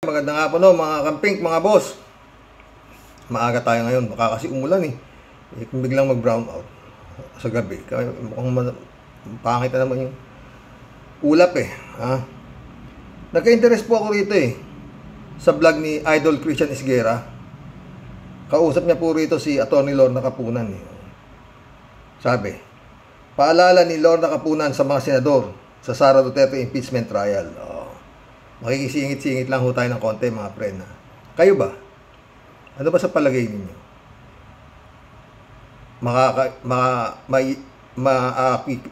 Magandang hapon no, mga kamping, mga boss. Maaga tayo ngayon, baka kasi umulan kung biglang mag-brown out sa gabi. Kaya mukhang pangit na naman yung ulap Nagka-interest po ako rito sa vlog ni Idol Christian Esguera. Kausap niya po rito si Atty. Lorna Capunan Sabi, paalala ni Lorna Capunan sa mga senador sa Sara Duterte impeachment trial. Makikisingit-singit lang ho tayo ng konti, mga friend. Kayo ba? Ano ba sa palagay ninyo?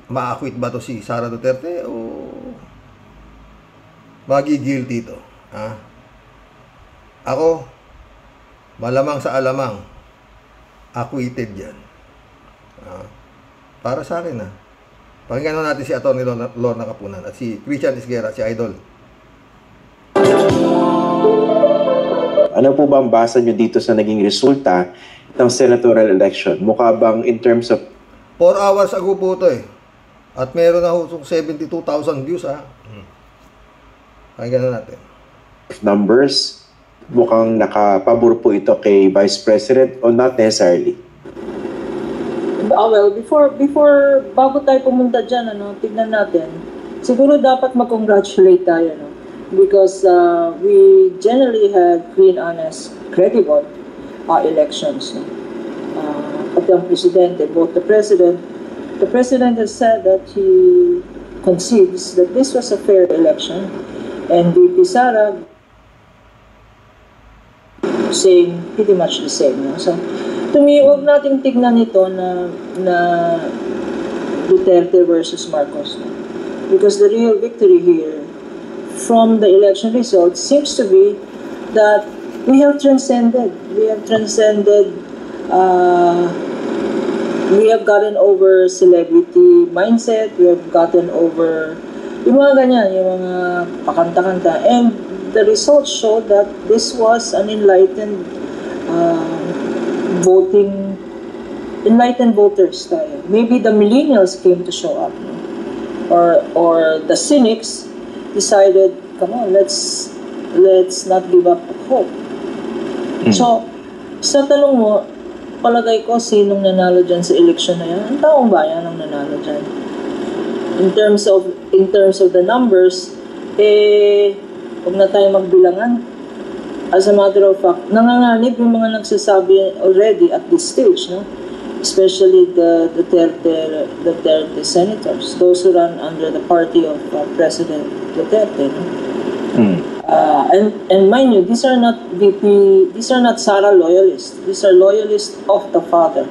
Ma-acquit ba to si Sara Duterte o magi-guilty to? Ako, malamang sa alamang, acquitted yan. Para sa akin pakinggan natin si Atty. Lorna Capunan at si Christian Esguera, si Idol. Ano po ba ang basa nyo dito sa naging resulta ng senatorial election? Mukha bang in terms of... 4 hours ago po ito At meron na 72,000 views Pakinggan na natin. Numbers, mukhang nakapabor po ito kay Vice President o not necessarily? Well, bago tayo pumunta dyan, tignan natin. Siguro dapat mag-congratulate tayo, because we generally have clean, honest, credible elections. At ang presidente, both the president has said that he concedes that this was a fair election, and VP Sara saying pretty much the same. So, to me, huwag nating tignan ito na Duterte versus Marcos. Because the real victory here from the election results seems to be that we have transcended. We have gotten over celebrity mindset. We have gotten over yung mga ganyan, yung mga pakanta-kanta. And the results show that this was an enlightened voters tayo. Maybe the millennials came to show up. Or the cynics decided, come on, let's not give up hope. So, sa tanong mo, palagay ko, sinong nanalo dyan sa election na yan? Ang taong bayan ang nanalo dyan. In terms of the numbers, huwag na tayo magbilangan. As a matter of fact, nanganganib yung mga nagsasabi already at this stage, especially the Duterte senators, those who run under the party of President Duterte. And mind you, these are not Sara loyalists. These are loyalists of the father.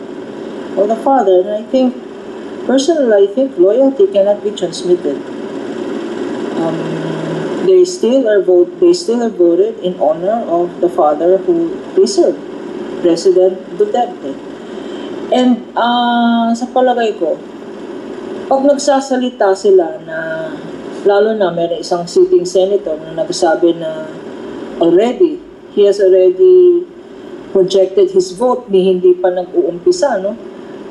And I think loyalty cannot be transmitted. They still have voted in honor of the father who they served, President Duterte. And sa palagay ko, pag nagsasalita sila na, lalo na meron isang sitting senator na nagsabi na he has already projected his vote hindi pa nag-uumpisa,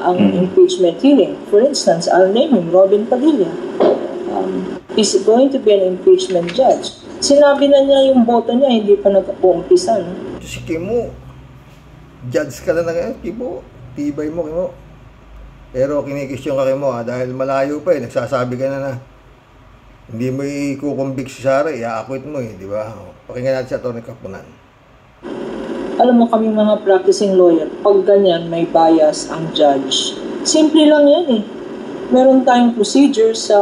ang impeachment hearing. For instance, I'll name him, Robin Padilla. Is going to be an impeachment judge. Sinabi na niya yung boto niya, hindi pa nag-uumpisa. Si Kimo, judge ka na ngayon, Kimo. Tibay mo, Kimo. Pero kinikisyon ka, Kimo, dahil malayo pa nagsasabi ka na hindi mo ikukumbik si Sara, i-acquit mo di ba? Pakinggan natin si Atty. Capunan. Alam mo kami mga practicing lawyer, pag ganyan may bias ang judge. Simple lang yan Meron tayong procedure sa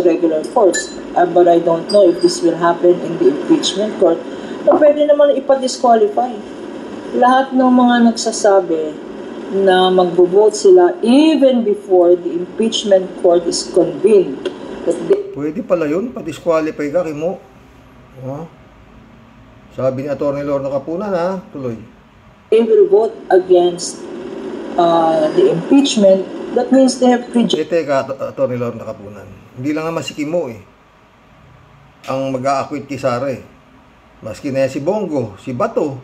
regular courts. But I don't know if this will happen in the impeachment court. Na pwede naman ipa-disqualify. Lahat ng mga nagsasabi na magbo-vote sila even before the impeachment court is convened. Pwede pala yun, pa-disqualify ka, Kimo. Sabi ni Atty. Lorna Capunan, tuloy. They will vote against the impeachment. That means they have Teka, Atty. Lorna Capunan. Hindi lang naman si Kimo ang mag-a-acquit kay Sara Maski na si Bongo, si Bato,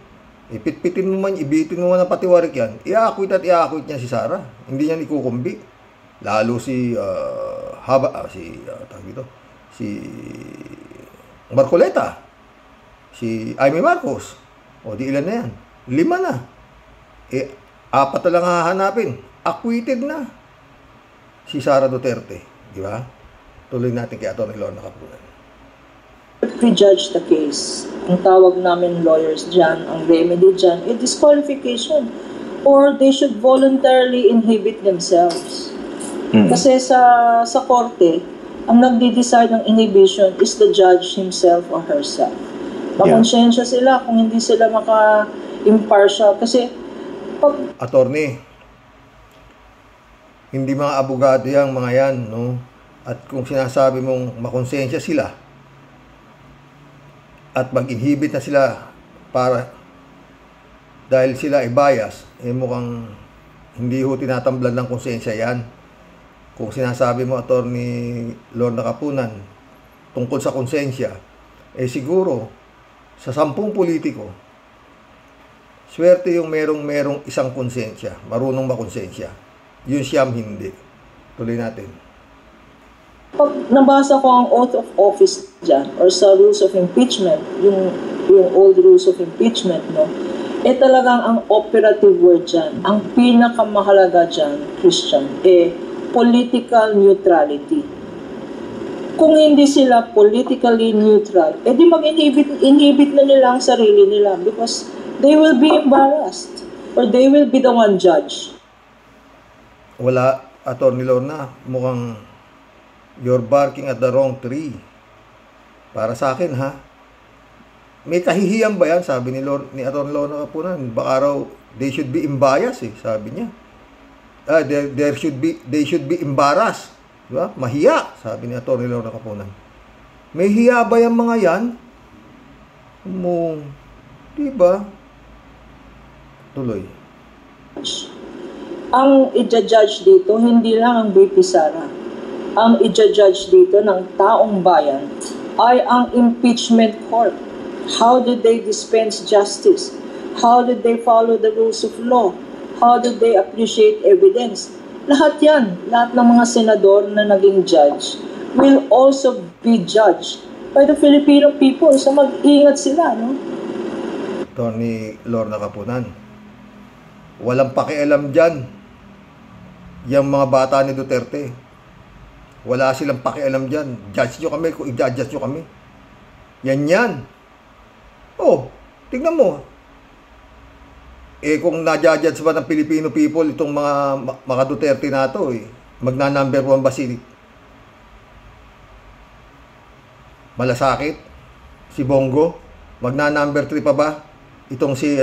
ipitpitin mo man, ibitin mo man ang patiwarik yan, i-acquit niya si Sara. Hindi niya ikukumbi. Lalo si Marcoleta, si Amy Marcos, o di ilan na yan? 5 na. 4 na lang hahanapin. Acquitted na si Sara Duterte. Di ba? Tuloy natin kay Atty. Lorna Capunan. Prejudge the case. Ang tawag namin lawyers dyan, ang remedy dyan, disqualification. Or they should voluntarily inhibit themselves. Kasi sa korte, ang nagde-decide ng inhibition is the judge himself or herself. Makonsensya sila kung hindi sila maka-impartial. Kasi attorney, hindi mga abogado yang mga yan, no? At kung sinasabi mong makonsensya sila at mag-inhibit na sila para dahil sila ay bias, mukhang hindi ho tinatamblan ng konsensya yan. Kung sinasabi mo, Atty. Lorna Capunan, tungkol sa konsensya, siguro sa 10 politiko, swerte yung merong isang konsensya, marunong makonsensya. Yun siyam hindi. Tuloy natin. Pag nabasa ko ang oath of office dyan, or sa rules of impeachment, yung old rules of impeachment, no? Talagang ang operative word dyan, ang pinakamahalaga dyan, Christian, political neutrality. Kung hindi sila politically neutral, di mag-inhibit na nila ang sarili nila because they will be embarrassed or they will be the one judge. Wala, Atty. Lorna, mukhang you're barking at the wrong tree. Para sa akin, ha? May kahihiyan ba yan? Sabi ni Atty. Lorna Capunan, baka raw they should be embarrassed, sabi niya. They should be embarrassed. Diba? Mahiya, sabi ni Atty. Lorna Capunan. May hiya ba yung mga yan? Diba? Tuloy. Ang i-judge dito, hindi lang ang VP Sara. Ang i-judge dito ng taong bayan ay ang impeachment court. How did they dispense justice? How did they follow the rules of law? How did they appreciate evidence? Lahat yan, lahat ng mga senador na naging judge will also be judged by the Filipino people. So mag-ingat sila, no? Atty. Lorna Capunan, walang pakialam dyan yung mga bata ni Duterte. Wala silang pakialam dyan. Judge nyo kami kung i-judge nyo kami. Yan. Tignan mo. Kung na-judge ba ng Filipino people itong mga Duterte na to, magna-number 1 ba si Malasakit? Si Bongo? Magna-number 3 pa ba itong si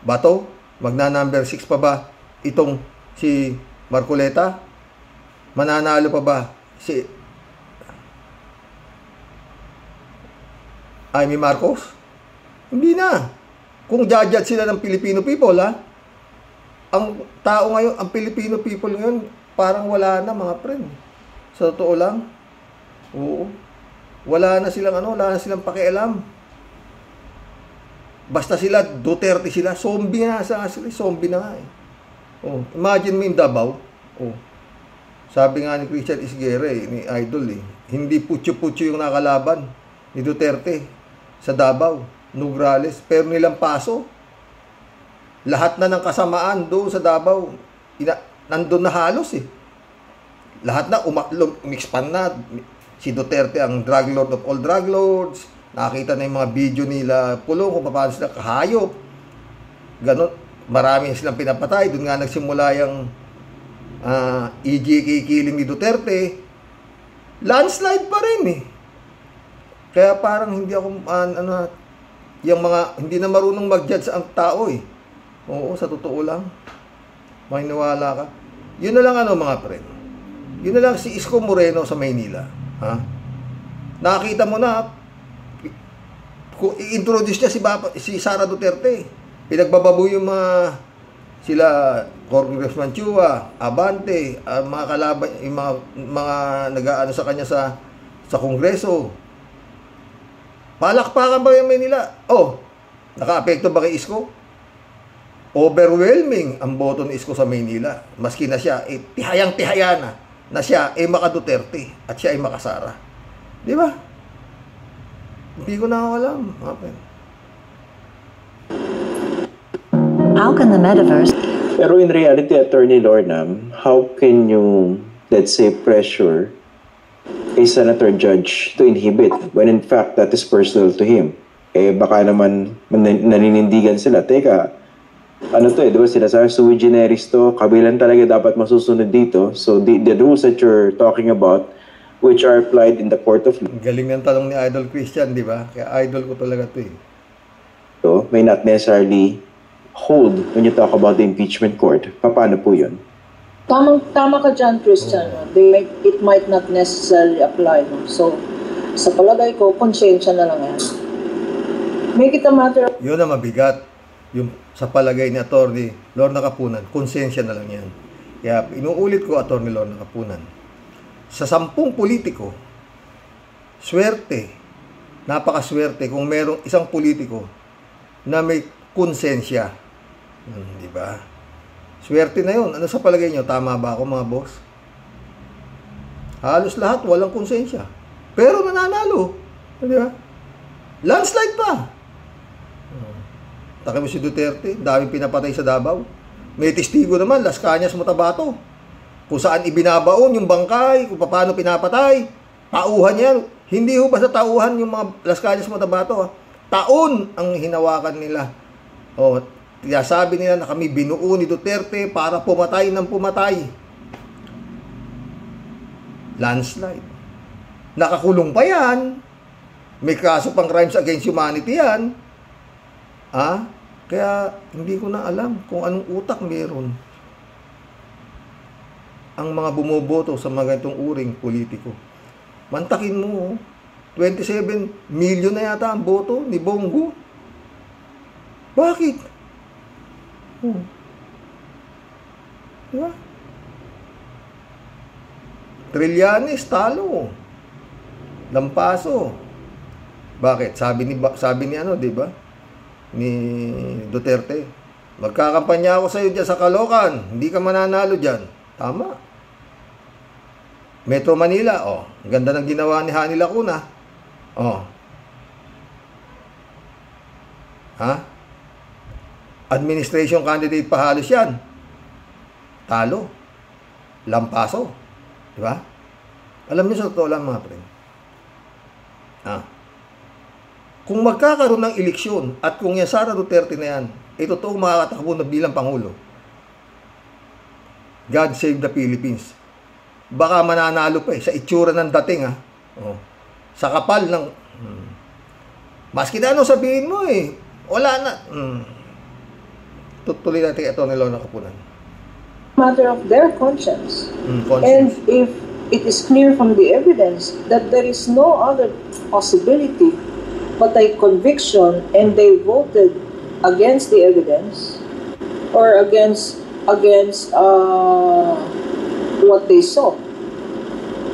Bato? Magna-number 6 pa ba itong si Marcoleta? Mananalo pa ba si Amy Marcos? Hindi na. Kung judge sila ng Filipino people, ha? Ang tao ngayon, ang Filipino people ngayon, parang wala na, mga friend. Sa totoo lang. Oo. Wala na silang pakialam. Basta sila, Duterte sila, zombie na sila, zombie na nga. Imagine mo yung Davao. Sabi nga ni Christian Isguera, ni Idol, hindi putyo-putyo yung nakalaban ni Duterte sa Davao, Nograles, pero nilang paso. Lahat na ng kasamaan doon sa Davao, nandun na halos Lahat na, umexpand na. Si Duterte ang drug lord of all drug lords. Nakita na yung mga video nila, pulong kung paano sila kahayop. Ganon, marami silang pinapatay. Doon nga nagsimula yung EJK killing ni Duterte. Landslide pa rin Kaya parang hindi ako yung mga hindi na marunong mag-judge ang tao Oo, sa totoo lang. Maniniwala ka. Yun na lang mga friend. Yun na lang si Isko Moreno sa Maynila. Nakita mo na kung i-introduce niya si Sara Duterte. Pinagbababoy yung mga sila Congressman Chua, Abante, mga kalaban, yung mga nag-aano sa kanya sa Kongreso. Palakpakan ba yung Maynila? Naka-apekto ba kay Isko? Overwhelming ang boto ni Isko sa Maynila. Maski na siya, tihayang-tihaya na siya ay maka-Duterte at siya ay maka-Sara. Di ba? Hindi ko na alam. Okay. How can the metaverse... Pero in reality, Attorney Lorna, how can you, let's say, pressure a senator judge to inhibit when in fact that is personal to him? Eh baka naman naninindigan sila. Teka, ano to di ba sinasabi, sui generis to, kabilang talaga dapat masusunod dito. So the rules that you're talking about, which are applied in the court of law, Galing ng tanong ni Idol Christian, di ba? Kaya idol ko talaga to eh. so, may not necessarily hold when you talk about the impeachment court. Paano po yun? Tama ka dyan, Christian. No? It might not necessarily apply. No? So, sa palagay ko, konsensya na lang yan. Make it a matter of... Yun na mabigat. Yung sa palagay ni Atty. Lorna Kapunan, konsensya na lang yan. Kaya inuulit ko, Atty. Lorna Kapunan, sa 10 politiko, swerte, napakaswerte kung merong isang politiko na may konsensya. Di ba? Swerte na yun. Ano sa palagay nyo? Tama ba ako, mga boss? Halos lahat walang konsensya. Pero nananalo. Di ba? Landslide pa. Taki mo si Duterte, daming pinapatay sa Davao. May testigo naman, Las Cañas, Matabato. Kung saan ibinabaon yung bangkay, kung paano pinapatay. Tauhan yan. Hindi ho basta tauhan yung mga Las Cañas, Matabato. Taon ang hinawakan nila. Kaya sabi nila na kami binuo ni Duterte para pumatay ng pumatay. Landslide. Nakakulong pa yan. May kaso pang crimes against humanity yan. Kaya hindi ko na alam kung anong utak meron ang mga bumoboto sa mga ganitong uring politiko. Mantakin mo, 27 million na yata ang boto ni Bongo. Bakit? Diba? Trillanes, talo. Lampaso. Bakit? Sabi ni ano, di ba? Ni Duterte. Magkakampanya ako sa iyo diyan sa Caloocan. Hindi ka mananalo diyan. Tama. Metro Manila, ang ganda ng ginawa ni Hani Lacuna. Administration candidate pa halos yan. Talo. Lampaso. Di ba? Alam niyo sa totoo lang, mga friend. Kung magkakaroon ng eleksyon at kung yan Sara Duterte na yan, totoo makakatakbo na bilang Pangulo. God save the Philippines. Baka mananalo pa sa itsura ng dating sa kapal ng maski na ano sabihin mo wala na. Tutuloy natin ito ni Lorna Kapunan. Matter of their conscience. Conscience. And if it is clear from the evidence that there is no other possibility but a conviction and they voted against the evidence or against what they saw,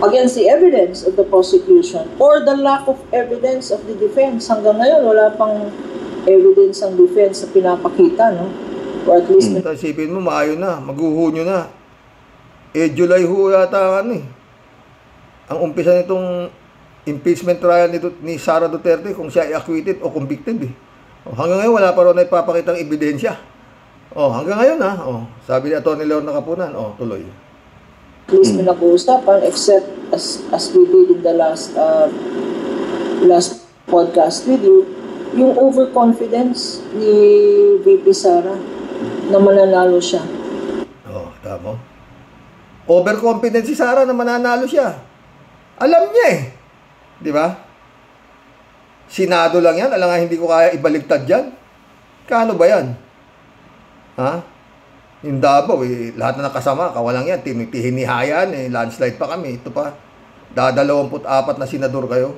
against the evidence of the prosecution or the lack of evidence of the defense. Hanggang ngayon, wala pang evidence ang defense na pinapakita, no? Or at least... Isipin mo, maayo na, maghuhunyo na. July ho yata ang umpisa nitong impeachment trial ni Sara Duterte kung siya ay acquitted o convicted hanggang ngayon wala pa rin na ipapakitang ebidensya. Hanggang ngayon sabi ni Atty. Lorna Kapunan, tuloy. At least pinag-uusapan except as we did in the last podcast with you, yung overconfidence ni VP Sara na mananalo siya. Tama. Overconfidence si Sara na mananalo siya. Alam niya di ba? Senado lang yan. Alam nga, hindi ko kaya ibaligtad yan. Kano ba yan? Yung Davao, lahat na nakasama, kawalang yan. Tinihinihayan, landslide pa kami. Ito pa, 24 na senador kayo.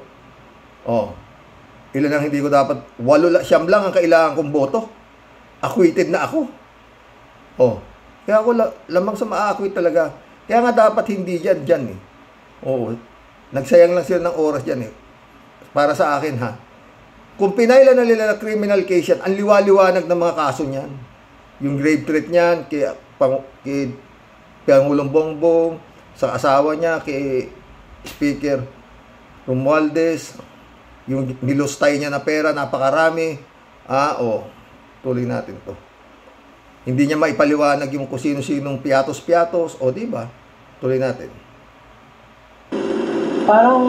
Ilan ang hindi ko dapat? 8 lang ang kailangan kong boto. Acquitted na ako. Kaya ako lamang sa ma-acquit talaga. Kaya nga dapat hindi dyan. Nagsayang lang sila ng oras dyan Para sa akin Kung pinailan na nila na criminal case yan, ang liwaliwanag ng mga kaso niyan. Yung grave threat niyan kay Pangulong Bongbong, sa asawa niya, kay Speaker Romualdez, yung nilustay niya na pera, napakarami. Tuloy natin to. Hindi niya maipaliwanag yung kung sino-sinong piatos-piatos, o diba? Tuloy natin. Parang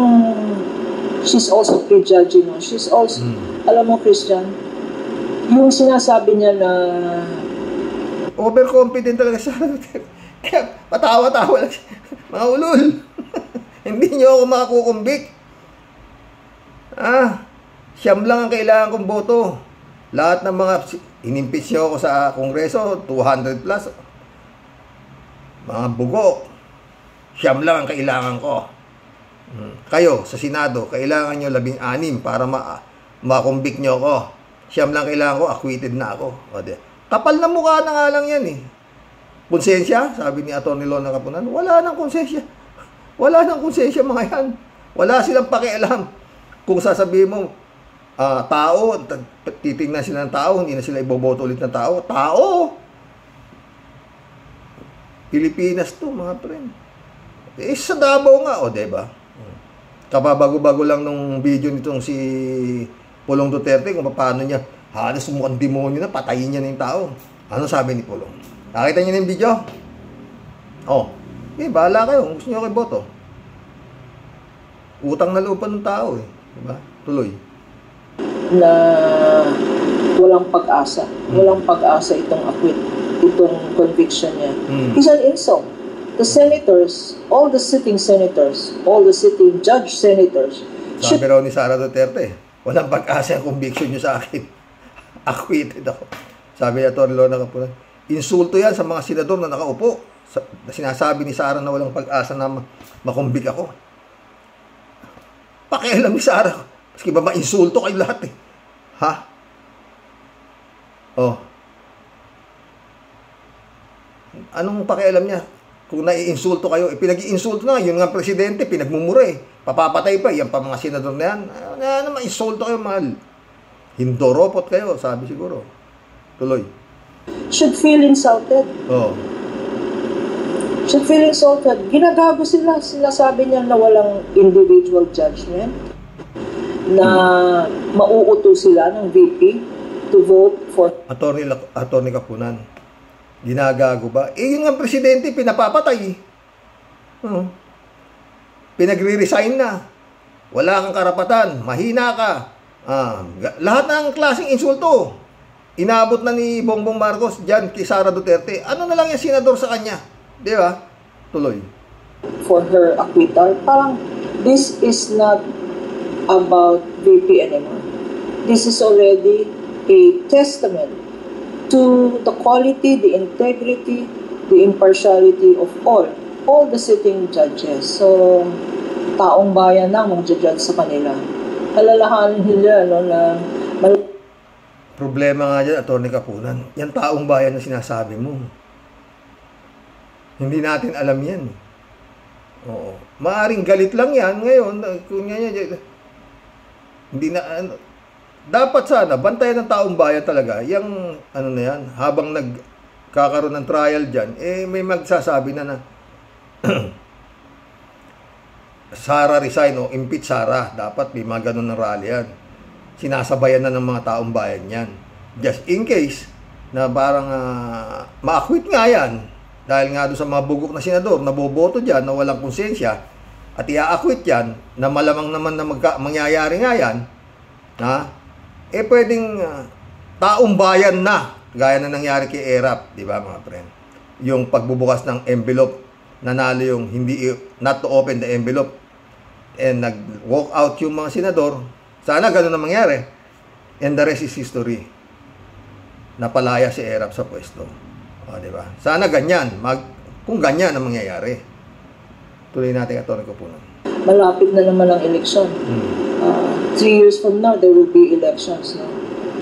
she's also prejudging, no? She's also, alam mo, Christian, yung sinasabi niya na overconfident talaga siya. Kaya patawa-tawa lang siya. Mga ulol. Hindi niyo ako makakukumbik. Siyam lang ang kailangan kong boto. Lahat ng mga inimpeach niyo ako sa Kongreso, 200 plus. Mga bugo. Siyam lang ang kailangan ko. Kayo, sa Senado, kailangan nyo 16 para makumbik nyo ako. Siyam lang kailangan ko, acquitted na ako. Kapal na mukha na nga lang yan eh. Konsensya, sabi ni Atty. Lorna Kapunan, wala nang konsensya. Wala nang konsensya mga yan. Wala silang pakialam. Kung sasabihin mo, tao, titingnan sila ng tao, hindi na sila iboboto ulit ng tao. Tao! Pilipinas to, mga friend. Sa Davao nga, diba? Kababago-bago lang nung video nitong si Pulong Duterte kung paano niya halos mukhang demonyo na, patayin niya na yung tao. Ano sabi ni Pulong? Nakita niyo na yung video? Bahala kayo. Gusto niyo kayo boto. Utang na loob pa ng tao eh. Diba? Tuloy. Na walang pag-asa. Walang pag-asa itong itong conviction niya. It's an insult. The senators, all the sitting senators, all the sitting judge senators. Sabi raw ni Sara Duterte, walang pag-asa ang conviction nyo sa akin. Acquitted ako. Sabi ni Atty. Lorna Kapunan, insulto yan sa mga senador na nakaupo. Sinasabi ni Sara na walang pag-asa na makumbik ako. Pakialam ni Sara. Maski ba ma-insulto kayo lahat eh. Anong pakialam niya? Kung nai-insulto kayo, pinag-i-insulto na, yun nga presidente, pinagmumura eh. Papapatay pa, yan pa mga senador na yan. Ma-insulto kayo, mahal. Hindoropot kayo, sabi siguro. Tuloy. Should feel insulted. Should feel insulted. Ginagago sila. Sinasabi niya na walang individual judgment. Na mauuto sila ng VP to vote for... Atty. Kapunan. Ginagago ba? Yun nga presidente, pinapapatay. Pinagre-resign na. Wala kang karapatan. Mahina ka. Lahat ng klaseng insulto. Inaabot na ni Bongbong Marcos dyan kay Sara Duterte. Ano na lang yung senador sa kanya? Di ba? Tuloy. For her acquittal, parang this is not about VP anymore. This is already a testament to the quality, the integrity, the impartiality of all the sitting judges. So, taong bayan na mag-judge sa kanila. Alalahanin nila, na problema nga dyan, Atty. Kapunan. Yan taong bayan na sinasabi mo. Hindi natin alam yan. Maaring galit lang yan ngayon. Hindi na... Dapat sana, bantayan ng taong bayan talaga, yung na yan, habang nagkakaroon ng trial dyan, may magsasabi na Sara resign o impeach Sara. Dapat may mga ganun na rally yan. Sinasabayan na ng mga taong bayan yan. Just in case, na parang ma-acquit nga yan, dahil nga doon sa mga bugok na senador, naboboto dyan, na walang konsensya, at i-acquit yan, na malamang naman na mangyayari nga yan, pwedeng taong bayan na, gaya na nangyari kay ERAP, di ba mga friend? Yung pagbubukas ng envelope, nanalo yung not to open the envelope, and nag-walk out yung mga senador. Sana ganun na mangyari. And the rest is history. Napalaya si ERAP sa pwesto. Di ba? Sana ganyan, kung ganyan ang mangyayari. Tuloy natin Atty. Kapunan. Malapit na naman ang eleksyon. 3 years from now, there will be elections. No?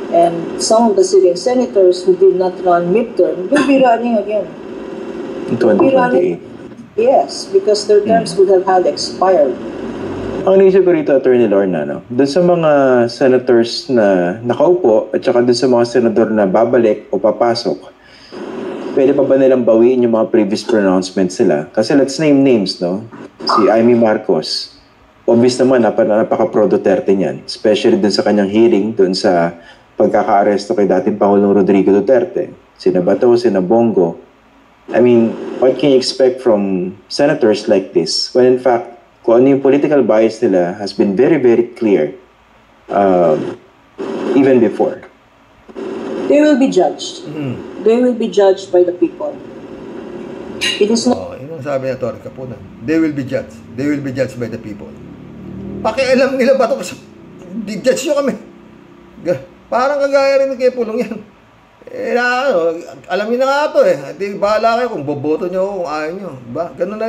And some of the sitting senators who did not run midterm will be running again. In 2028. Yes, because their terms would have had expired. Ang naisip ko rito, Atty. Lorna, doon sa mga senators na nakaupo at saka doon sa mga senador na babalik o papasok, pwede pa ba nilang bawiin yung mga previous pronouncements nila? Kasi let's name names, no? Si Amy Marcos, obvious naman, napaka-pro Duterte niyan. Especially dun sa kanyang hearing, dun sa pagkaka-aresto kay dating Pangulong Rodrigo Duterte. Sina Bato, sina Bongo. I mean, what can you expect from senators like this? When in fact, kung ano yung political bias nila has been very, very clear even before. They will be judged. They will be judged by the people. It is not... Yun ang sabi ni Atty. Kapunan. They will be judged. They will be judged by the people. Pakialam nila ba ito? Di-judge nyo kami. Parang kagaya rin kay Pulong yan. Alamin na nga ito eh. Di bahala kayo kung boboto nyo kung ayaw nyo. Diba? Ganun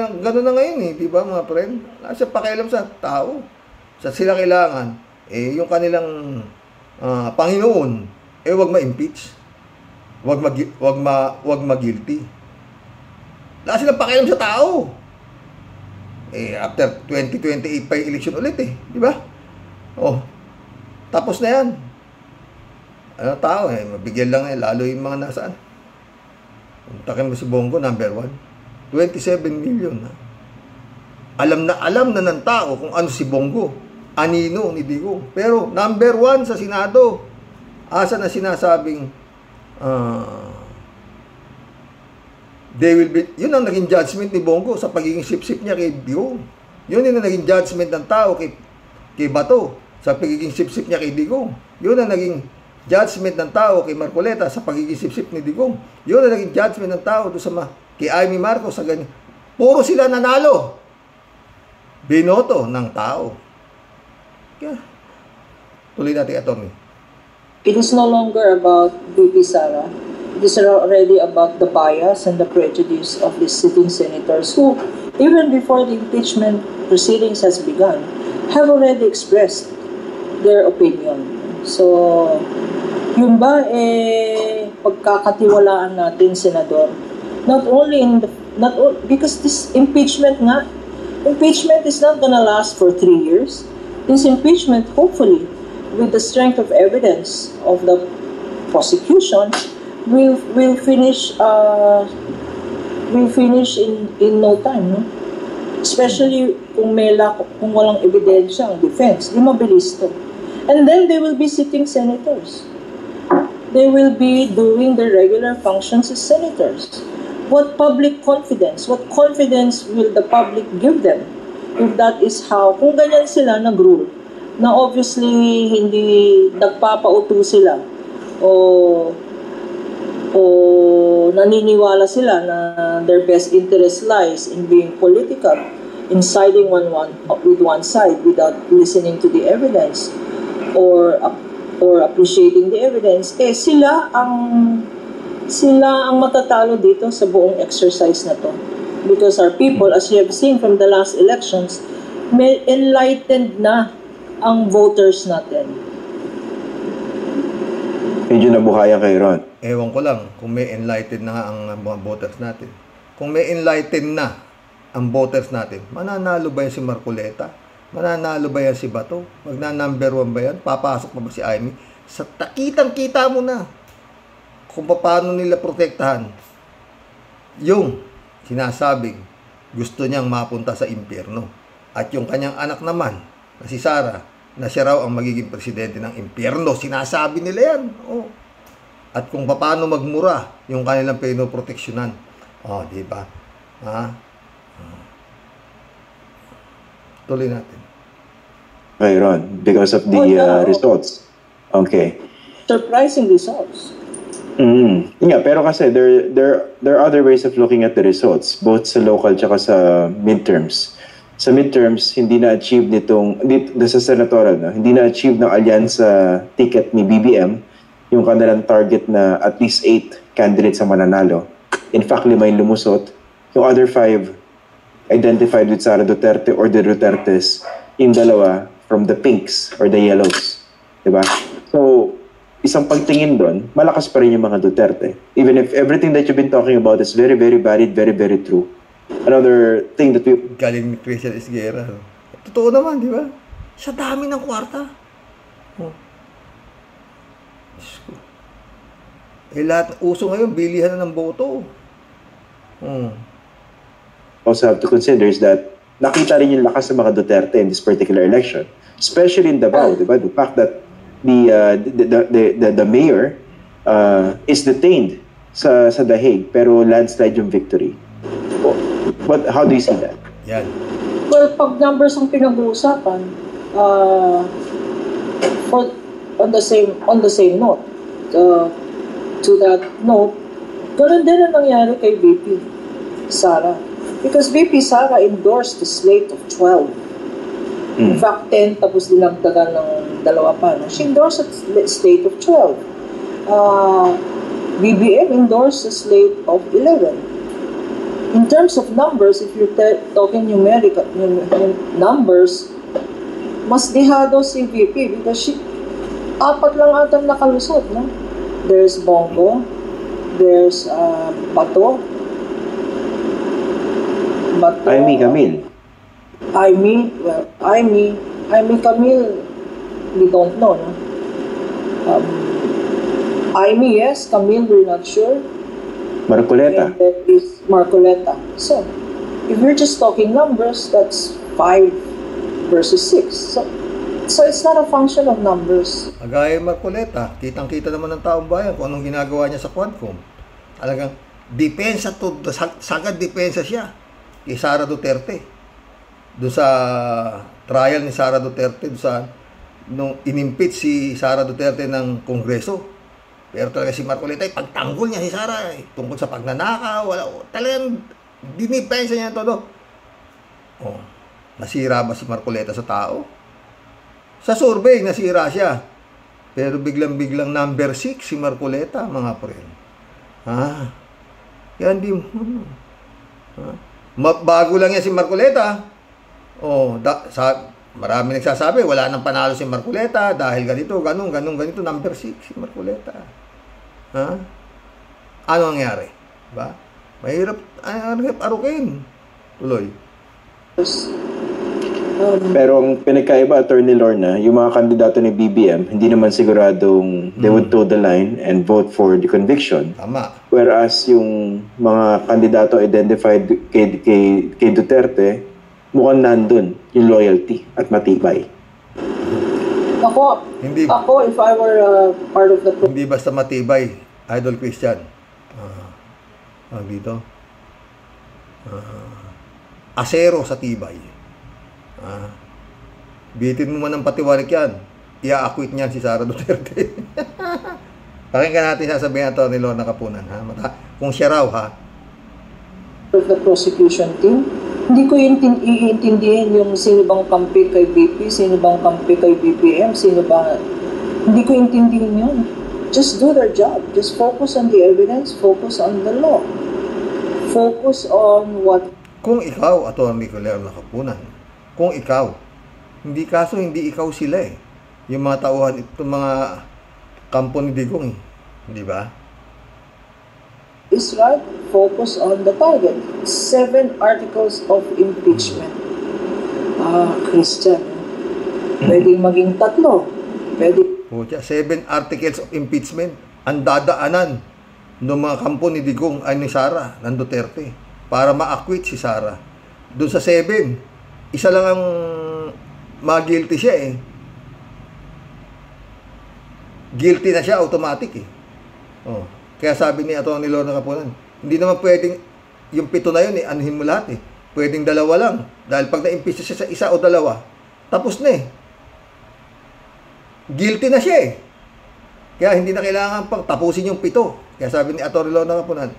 na ngayon eh. Diba mga friend? Nasa pakialam sa tao. Sa sila kailangan, yung kanilang Panginoon, wag ma-impeach. Wag ma-guilty. Wala silang pakialam sa tao. After 2028 pa yung election ulit eh. Diba? Tapos na yan. Tao mabigyan lang lalo yung mga nasaan. Takin mo si Bongo, number 1. 27 million. Alam na ng tao kung ano si Bongo. Anino ni Digong. Pero number 1 sa Senado. Asa na sinasabing they will be, yun ang naging judgment ni Bongo sa pagiging sip-sip niya kay Digong. Yun ang naging judgment ng tao kay Bato sa pagiging sip-sip niya kay Digong. Yun ang naging judgment ng tao kay Marcoleta sa pagiging sip-sip ni Digong. Yun ang naging judgment ng tao doon sa kay Amy Marcos sa ganyan. Puro sila nanalo. Binoto ng tao. Kaya, tuloy natin, Atty. It is no longer about VP Sara. It is already about the bias and the prejudice of the sitting senators who, even before the impeachment proceedings has begun, have already expressed their opinion. So, yun ba, pagkakatiwalaan natin, Senador, because this impeachment is not gonna last for 3 years. This impeachment, hopefully, with the strength of evidence of the prosecution, will finish in no time, no? Especially kung walang ebidensya ang defense, di mabilis to. And then they will be sitting senators. They will be doing their regular functions as senators. What confidence will the public give them if that is how, kung ganyan sila nag-rule, na obviously hindi nagpapauto sila o naniniwala sila na their best interest lies in being political, in siding with one side without listening to the evidence or appreciating the evidence, sila ang matatalo dito sa buong exercise na to. Because our people, as you have seen from the last elections, may enlightened na ang voters natin. Medyo nabuhayan kay Ron. Ewan ko lang kung may enlightened na ang mga voters natin. Kung may enlightened na ang voters natin, mananalo ba yan si Marcoleta? Mananalo ba yan si Bato? Magna-number 1 ba yan? Papasok pa ba si Amy? Kitang-kita mo na kung paano nila protektahan yung sinasabing gusto niyang mapunta sa impyerno. At yung kanyang anak naman, na si Sara, na siya raw ang magiging presidente ng impyerno. Sinasabi nila yan. At kung paano magmura yung kanilang pinoproteksyonan. Di ba? Tuloy natin. Okay, Ron, because of the results. Okay. Surprising results. Yeah, pero kasi there are other ways of looking at the results, both sa local tsaka sa midterms. Sa midterms, hindi na-achieve sa senatorial, hindi na-achieve ng alyansa ticket ni BBM yung kanilang target na at least 8 candidates ang mananalo. In fact, 5 yung lumusot. Yung other 5 identified with Sara Duterte or the Dutertes, yung 2 from the pinks or the yellows. Diba? So, isang pagtingin doon, malakas pa rin yung mga Duterte. Even if everything that you've been talking about is very, very valid, very, very true. Another thing that galing ni Christian Esguerra. Totoo naman, di ba? Sa dami ng kwarta. Lahat uso ngayon, bilihan na ng boto. Also have to consider is that nakita rin yung lakas ng mga Duterte in this particular election, especially in Davao, di ba? The fact that the mayor is detained sa The Hague, pero landslide yung victory. How do you see that? Yan. Well, pag numbers ang pinag-uusapan, on the same note, to that note, ganun din ang nangyari kay VP Sara. Because VP Sara endorsed the slate of 12. In fact, 10 tapos dinagdagan ng 2 pa. No? She endorsed a slate of 12. BBM endorsed a slate of 11. In terms of numbers, if you're talking numerical numbers, mas dehado si VP because apat lang atang nakalusot, no? There's Bongo, there's Bato, Aimee Camille. Aimee Camille, we don't know, no? Aimee, yes. Camille, we're not sure. Marcoleta. And that is Marcoleta. So, if we're just talking numbers, that's 5 versus 6. So it's not a function of numbers. Agaya Marcoleta, kitang-kita naman ng taong bayan kung anong ginagawa niya sa Quadcom. Talagang depensa to, sagad depensa siya kay Sara Duterte. Doon sa trial ni Sara Duterte, doon sa nung inimpeach si Sara Duterte ng Kongreso. Pero talaga si Marcoleta, pagtanggol niya si Sara tungkol sa pagnanakaw, talagang dinipensa niya todo. Oh, nasira ba si Marcoleta sa tao? Sa survey, nasira siya. Pero biglang-biglang number 6 si Marcoleta, mga friend. Yan di mo. Bago lang yan si Marcoleta. Marami nagsasabi, wala nang panalo si Marcoleta dahil ganito, ganito, number 6 si Marcoleta. Ano ang nangyari? Diba? Mahirap arukin. Tuloy. Pero ang pinagkaiba, Attorney Lorna, yung mga kandidato ni BBM, hindi naman siguradong they would toe the line and vote for the conviction. Tama. Whereas yung mga kandidato identified kay Duterte, mukhang nandun yung loyalty at matibay. Ako, if I were part of the... Hindi basta matibay, Idol Christian. Dito. Asero sa tibay. Bitin mo man ng patiwarik yan, i-acquit niyan si Sara Duterte. Pakinggan natin sasabihin ito ni Lorna Kapunan. Kung siya raw, of the prosecution team, hindi ko iintindihin yung sino bang kampi kay BP, sino bang kampi kay BPM, hindi ko intindihin yun. Just do their job. Just focus on the evidence, focus on the law. Focus on what... Kung ikaw, Atty. Lorna Kapunan, kung ikaw, hindi ikaw sila eh. Yung mga tauhan, itong mga kampo ni Digong, di ba? Is right, focus on the target. 7 articles of impeachment. Christian, pwedeng maging 3. Pwede. 7 articles of impeachment ang dadaanan ng mga kampo ni Digong ay ni Sara, ng Duterte, para ma-acquit si Sara. Doon sa 7, isa lang ang ma-guilty siya eh. Guilty na siya automatic eh. Kaya sabi ni Atty. Lorna Kapunan, hindi naman pwedeng yung 7 na yun eh, anuhin mo lahat eh. Pwedeng 2 lang. Dahil pag na-impeach siya sa 1 o 2, tapos na eh. Guilty na siya eh. Kaya hindi na kailangan pang tapusin yung 7. Kaya sabi ni Atty. Lorna Kapunan,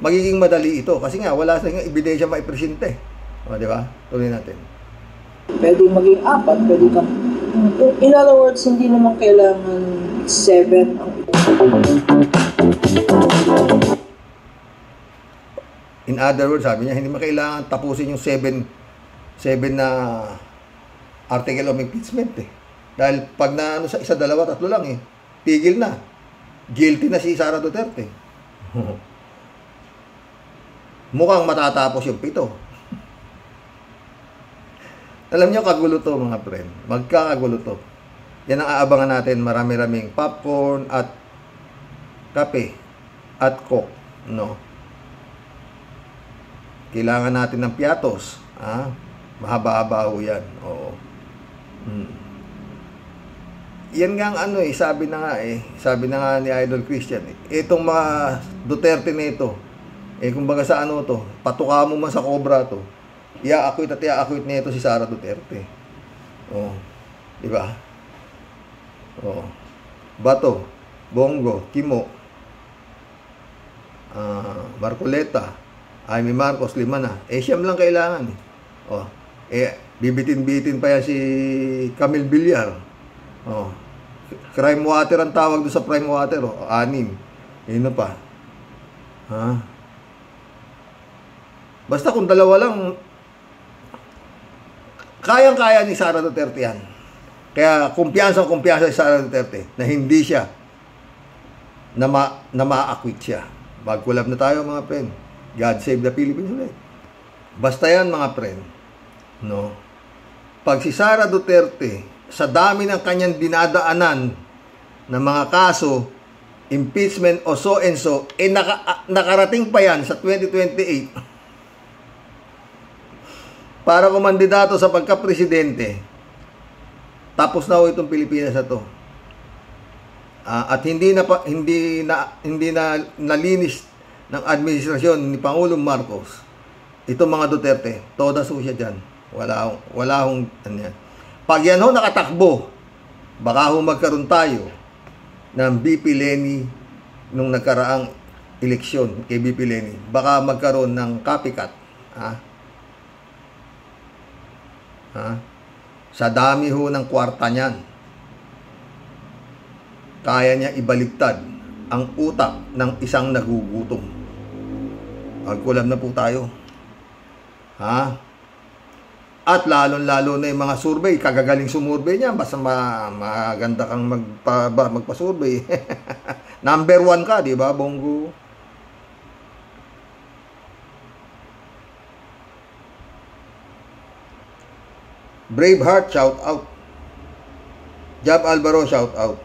magiging madali ito. Kasi nga, wala sa ebidensya maipresente. Di ba? Tuloy natin. Pwede maging 4, pwede kang... In other words, hindi naman kailangan 7 ang... In other words, sabi niya, hindi mo kailangan tapusin yung 7 na article of impeachment eh. Dahil pag na sa 1, 2, 3 lang eh, tigil na. Guilty na si Sara Duterte. Mukhang matatapos yung 7. Alam niyo, kagulo to mga friend. Magkakagulo to. Yan ang aabangan natin. Marami-raming popcorn at kape at coke. No? Kailangan natin ng piatos. Mahaba-haba ho yan. Oo. Yan nga ang ano sabi na nga ni Idol Christian, itong mga Duterte nito, kumbaga sa ano to, patuka mo man sa cobra to, i-akwit nito si Sara Duterte. Oh, di ba? Oh. Bato, Bongo, Kimo, Marcoleta, Jaime Marcos, 5 na. Siyam lang kailangan. Oh, bibitin-bitin pa yan si Camille Villar. Oh. Crime water ang tawag doon sa prime water, 6. Yun pa. Ha? Basta kung dalawa lang, kayang-kaya ni Sara Duterte yan. Kaya kumpiyansa si Sara Duterte na hindi siya na ma-acquit siya. Mag-collab na tayo mga friend. God save the Philippines ulit. Basta yan mga friend. No? Pag si Sara Duterte, sa dami ng kanyang dinadaanan ng mga kaso, impeachment o so and so, nakarating pa yan sa 2028 para kumandidato sa pagka-presidente. Tapos na ho itong Pilipinas na to. At hindi na nalinis ng administrasyon ni Pangulong Marcos itong mga Duterte. Todas ho siya dyan. Wala hong ano yan. Pag yan ho nakatakbo, baka ho magkaroon tayo ng BP Leni nung nagkaraang eleksyon kay BP Leni. Baka magkaroon ng copycat. Sa dami ho ng kwarta niyan, kaya niya ibaligtad ang utak ng isang nagugutom. Magkulab na po tayo. At lalong-lalo na yung mga survey, kagagaling sumurvey niya, basta maganda kang magpa-survey. Number 1 ka, di ba, Bongo? Braveheart, shout out. Jab Alvaro, shout out.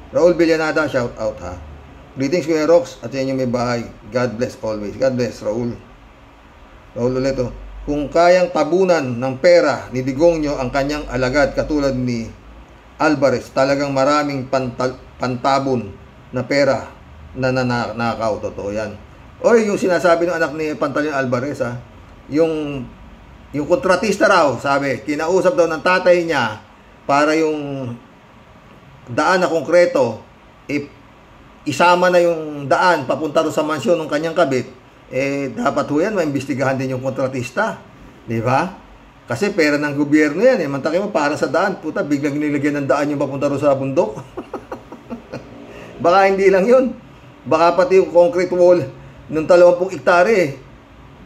Raul Villanada, shout out ha. Greetings Kuya Rox at sa inyo may bahay. God bless always. God bless, Raul. Raul ulit oh. Kung kayang tabunan ng pera ni Digongyo ang kanyang alagad katulad ni Alvarez, talagang maraming pantabon na pera na nanakaw. Totoo yan. Oy, yung sinasabi ng anak ni Pantalon Alvarez yung kontratista raw, sabi, kinausap daw ng tatay niya para yung daan na konkreto, isama na yung daan papunta ro sa mansyon ng kanyang kabit. Dapat ho yan, maimbestigahan din yung kontratista. Di ba? Kasi pera ng gobyerno yan. Mantaki mo, para sa daan. Puta, biglang nilagyan ng daan yung papunta ro sa bundok. Baka hindi lang yun. Baka pati yung concrete wall ng 20 hektare,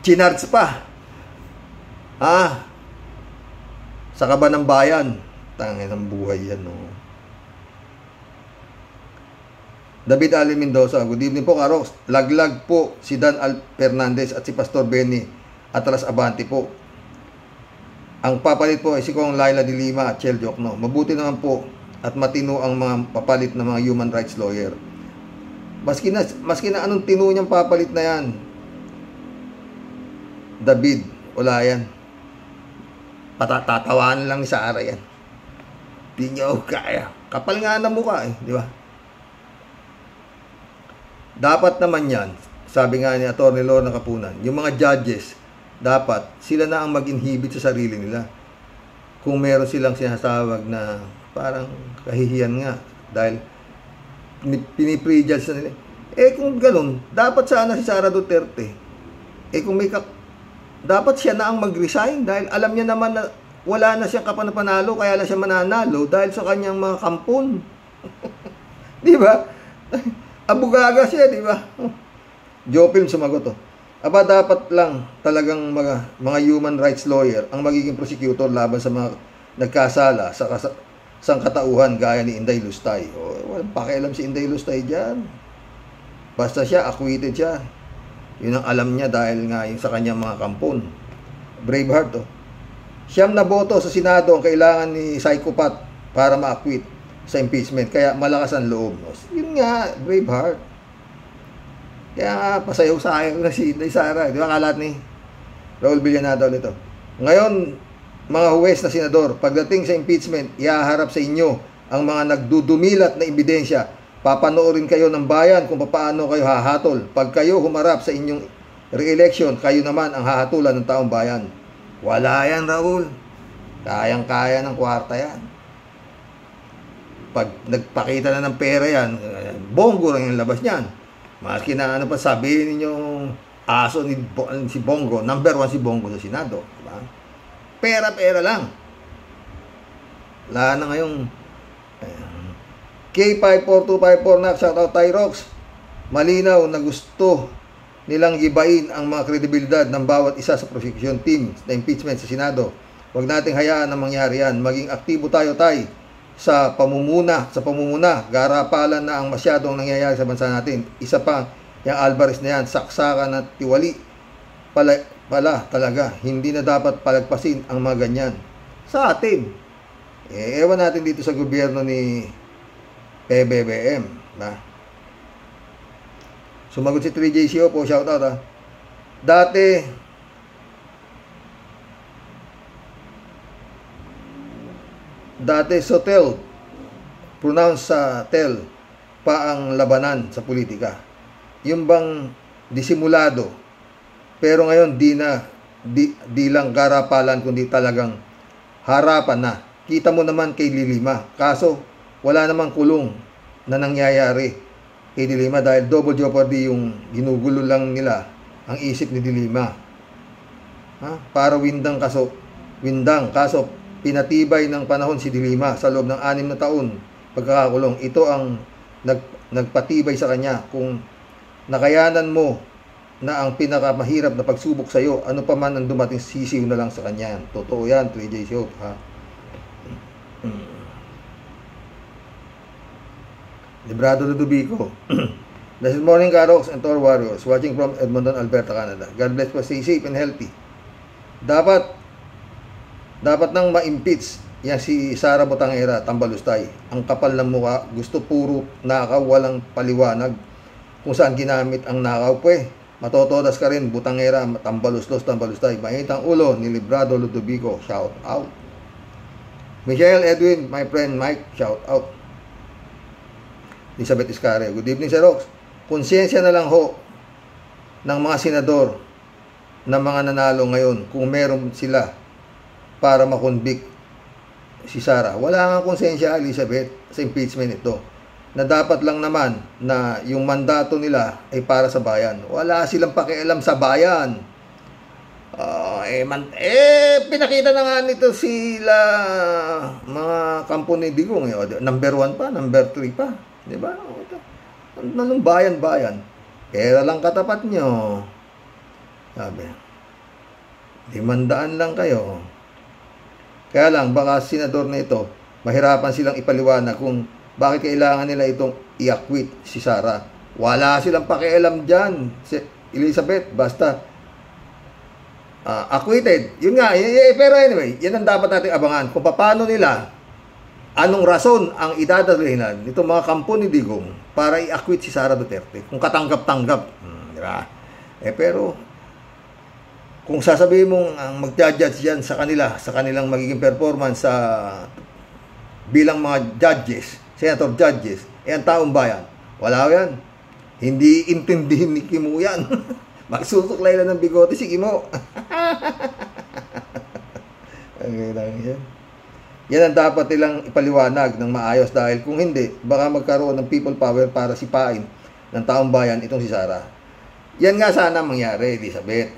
chinards pa. Sa kaba ng bayan. Tangin ng buhay yan, no? David Ali Mendoza, good evening po, Karox. Laglag po si Dan Fernandez at si Pastor Benny Atras Abante po. Ang papalit po ay si Kong Laila de Lima at Chel Jokno. Mabuti naman po at matino ang mga papalit ng mga human rights lawyer. Maski na anong tino niyang papalit na yan, David, wala yan. Patatawanan lang ni Sara yan. Di niya kaya. Kapal nga na mukha di ba? Dapat naman yan, sabi nga ni Atty. Lorna Kapunan, yung mga judges, dapat sila na ang mag-inhibit sa sarili nila. Kung meron silang sinasawag na parang kahihiyan nga, dahil piniprejudge na nila. Kung ganun, dapat sana si Sara Duterte, dapat siya na ang mag-resign dahil alam niya naman na wala na siyang kapanapanalo, kaya lang siya mananalo dahil sa kanyang mga kampon. Di ba? Abugaga siya, di ba? Jopim sumagot dapat lang talagang mga human rights lawyer ang magiging prosecutor laban sa mga nagkasala sa sangkatauhan gaya ni Inday Lustay. Walang pakialam si Inday Lustay dyan. Basta siya, acquitted siya. Yun ang alam niya dahil nga yung sa kanyang mga kampon. Braveheart Siyam na boto sa Senado ang kailangan ni psychopath para ma-acquit sa impeachment, kaya malakas ang loob. Yun nga, Braveheart. Kaya nga, pasayaw sa akin na si Inday Sara. Di ba kalat ni Raul Villanada ulit Ngayon, mga huwes na senador, pagdating sa impeachment, ihaharap sa inyo ang mga nagdudumilat na ebidensya. Papanoorin kayo ng bayan kung paano kayo hahatol. Pag kayo humarap sa inyong re-election, kayo naman ang hahatulan ng taong bayan. Wala yan, Raul. Kayang-kaya ng kwarta yan. Pag nagpakita na ng pera yan, Bongo lang yung labas niyan. Maski na ano pa sabihin ninyong aso ni si Bongo, number 1 si Bongo sa Senado. Diba? Pera-pera lang. Wala na ngayong K54254 na shoutout Tyrox. Malinaw na gusto nilang gibain ang mga kredibilidad ng bawat isa sa prosecution team na impeachment sa Senado. Huwag nating hayaan na mangyari yan. Maging aktibo tayo sa pamumuna. Garapalan na ang masyadong nangyayari sa bansa natin. Isa pa, yung Alvarez na yan, saksakan at tiwali. Pala talaga, hindi na dapat palagpasin ang mga ganyan. Sa atin. Ewan natin dito sa gobyerno ni PBBM. Sumagot si 3JCO po, shoutout ha. Dati Sotel, pronounce sa tel pa ang labanan sa politika. Yung bang disimulado, pero ngayon di lang garapalan kundi talagang harapan na. Kita mo naman kay Lilima. Kaso wala namang kulong na nangyayari kay Dilima dahil double jeopardy yung ginugulo lang nila ang isip ni Dilima. Para windang kaso pinatibay ng panahon si Dilima sa loob ng 6 na taon pagkakakulong. Ito ang nagpatibay sa kanya. Kung nakayanan mo na ang pinakamahirap na pagsubok sa iyo, ano pa man ang dumating, sisiw na lang sa kanya. Totoo yan, 3J Show. Librado Ludovico. This morning, Karox and Tor Warriors, watching from Edmonton, Alberta, Canada. God bless po, stay safe and healthy. Dapat nang ma-impeach yan si Sara Botangera, Tambalustay. Ang kapal ng mukha, gusto puro nakaw, walang paliwanag kung saan ginamit ang nakaw. Matotodas ka rin, Botangera, Tambalustay. Mahitang ulo ni Librado Ludovico, shout out. Michelle Edwin, my friend Mike, shout out. Elizabeth Iscare, good evening Sir Rox. Konsensya na lang ho ng mga senador na mga nanalo ngayon kung meron sila para makonvict si Sara. Wala nga konsensya, Elizabeth, sa impeachment ito. Na dapat lang naman na yung mandato nila ay para sa bayan. Wala silang pakialam sa bayan. Pinakita na nga nito sila mga kampo ni Digong. Number 1 pa, number 3 pa. Diba? Anong bayan-bayan? Pera lang katapat nyo. Sabi. 500 lang kayo. Kaya lang, baka senador na ito, mahirapan silang ipaliwanag kung bakit kailangan nila itong i-acquit si Sara. Wala silang pakialam dyan, si Elizabeth. Basta, acquitted. Yun nga, pero anyway, yan ang dapat natin abangan. Kung paano nila, anong rason ang idadalhin nitong mga kampo ni Digong para i-acquit si Sara Duterte? Kung katanggap-tanggap. Di ba? Pero, kung sasabihin mong ang mag-judge yan sa kanila, sa kanilang magiging performance sa bilang mga judges, senator judges, ang taong bayan, wala yan. Hindi intindihin ni Kimo yan. Magsusuklay lang ng bigote si Kimo. Okay lang yan. Yan ang dapat nilang ipaliwanag ng maayos dahil kung hindi, baka magkaroon ng people power para sipain ng taong bayan itong si Sara. Yan nga sana mangyari, Elizabeth.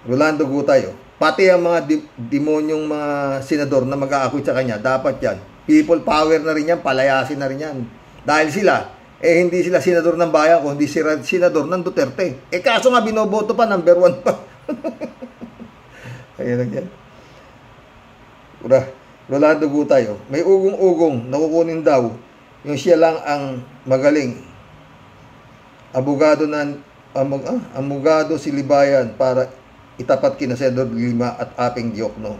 Rolando Gutayo, pati ang mga demonyong mga senador na mag-a-acquit sa kanya, dapat yan. People power na rin yan, palayasin na rin yan. Dahil sila, hindi sila senador ng bayan, kundi senador ng Duterte. Kaso nga binoboto pa, number 1 pa. Ayan lang yan. Rolando Gutayo, may ugong-ugong nakukunin daw yung siya lang ang magaling. Abogado si Libayan para itapat kina Senador Lima at Aping Diokno.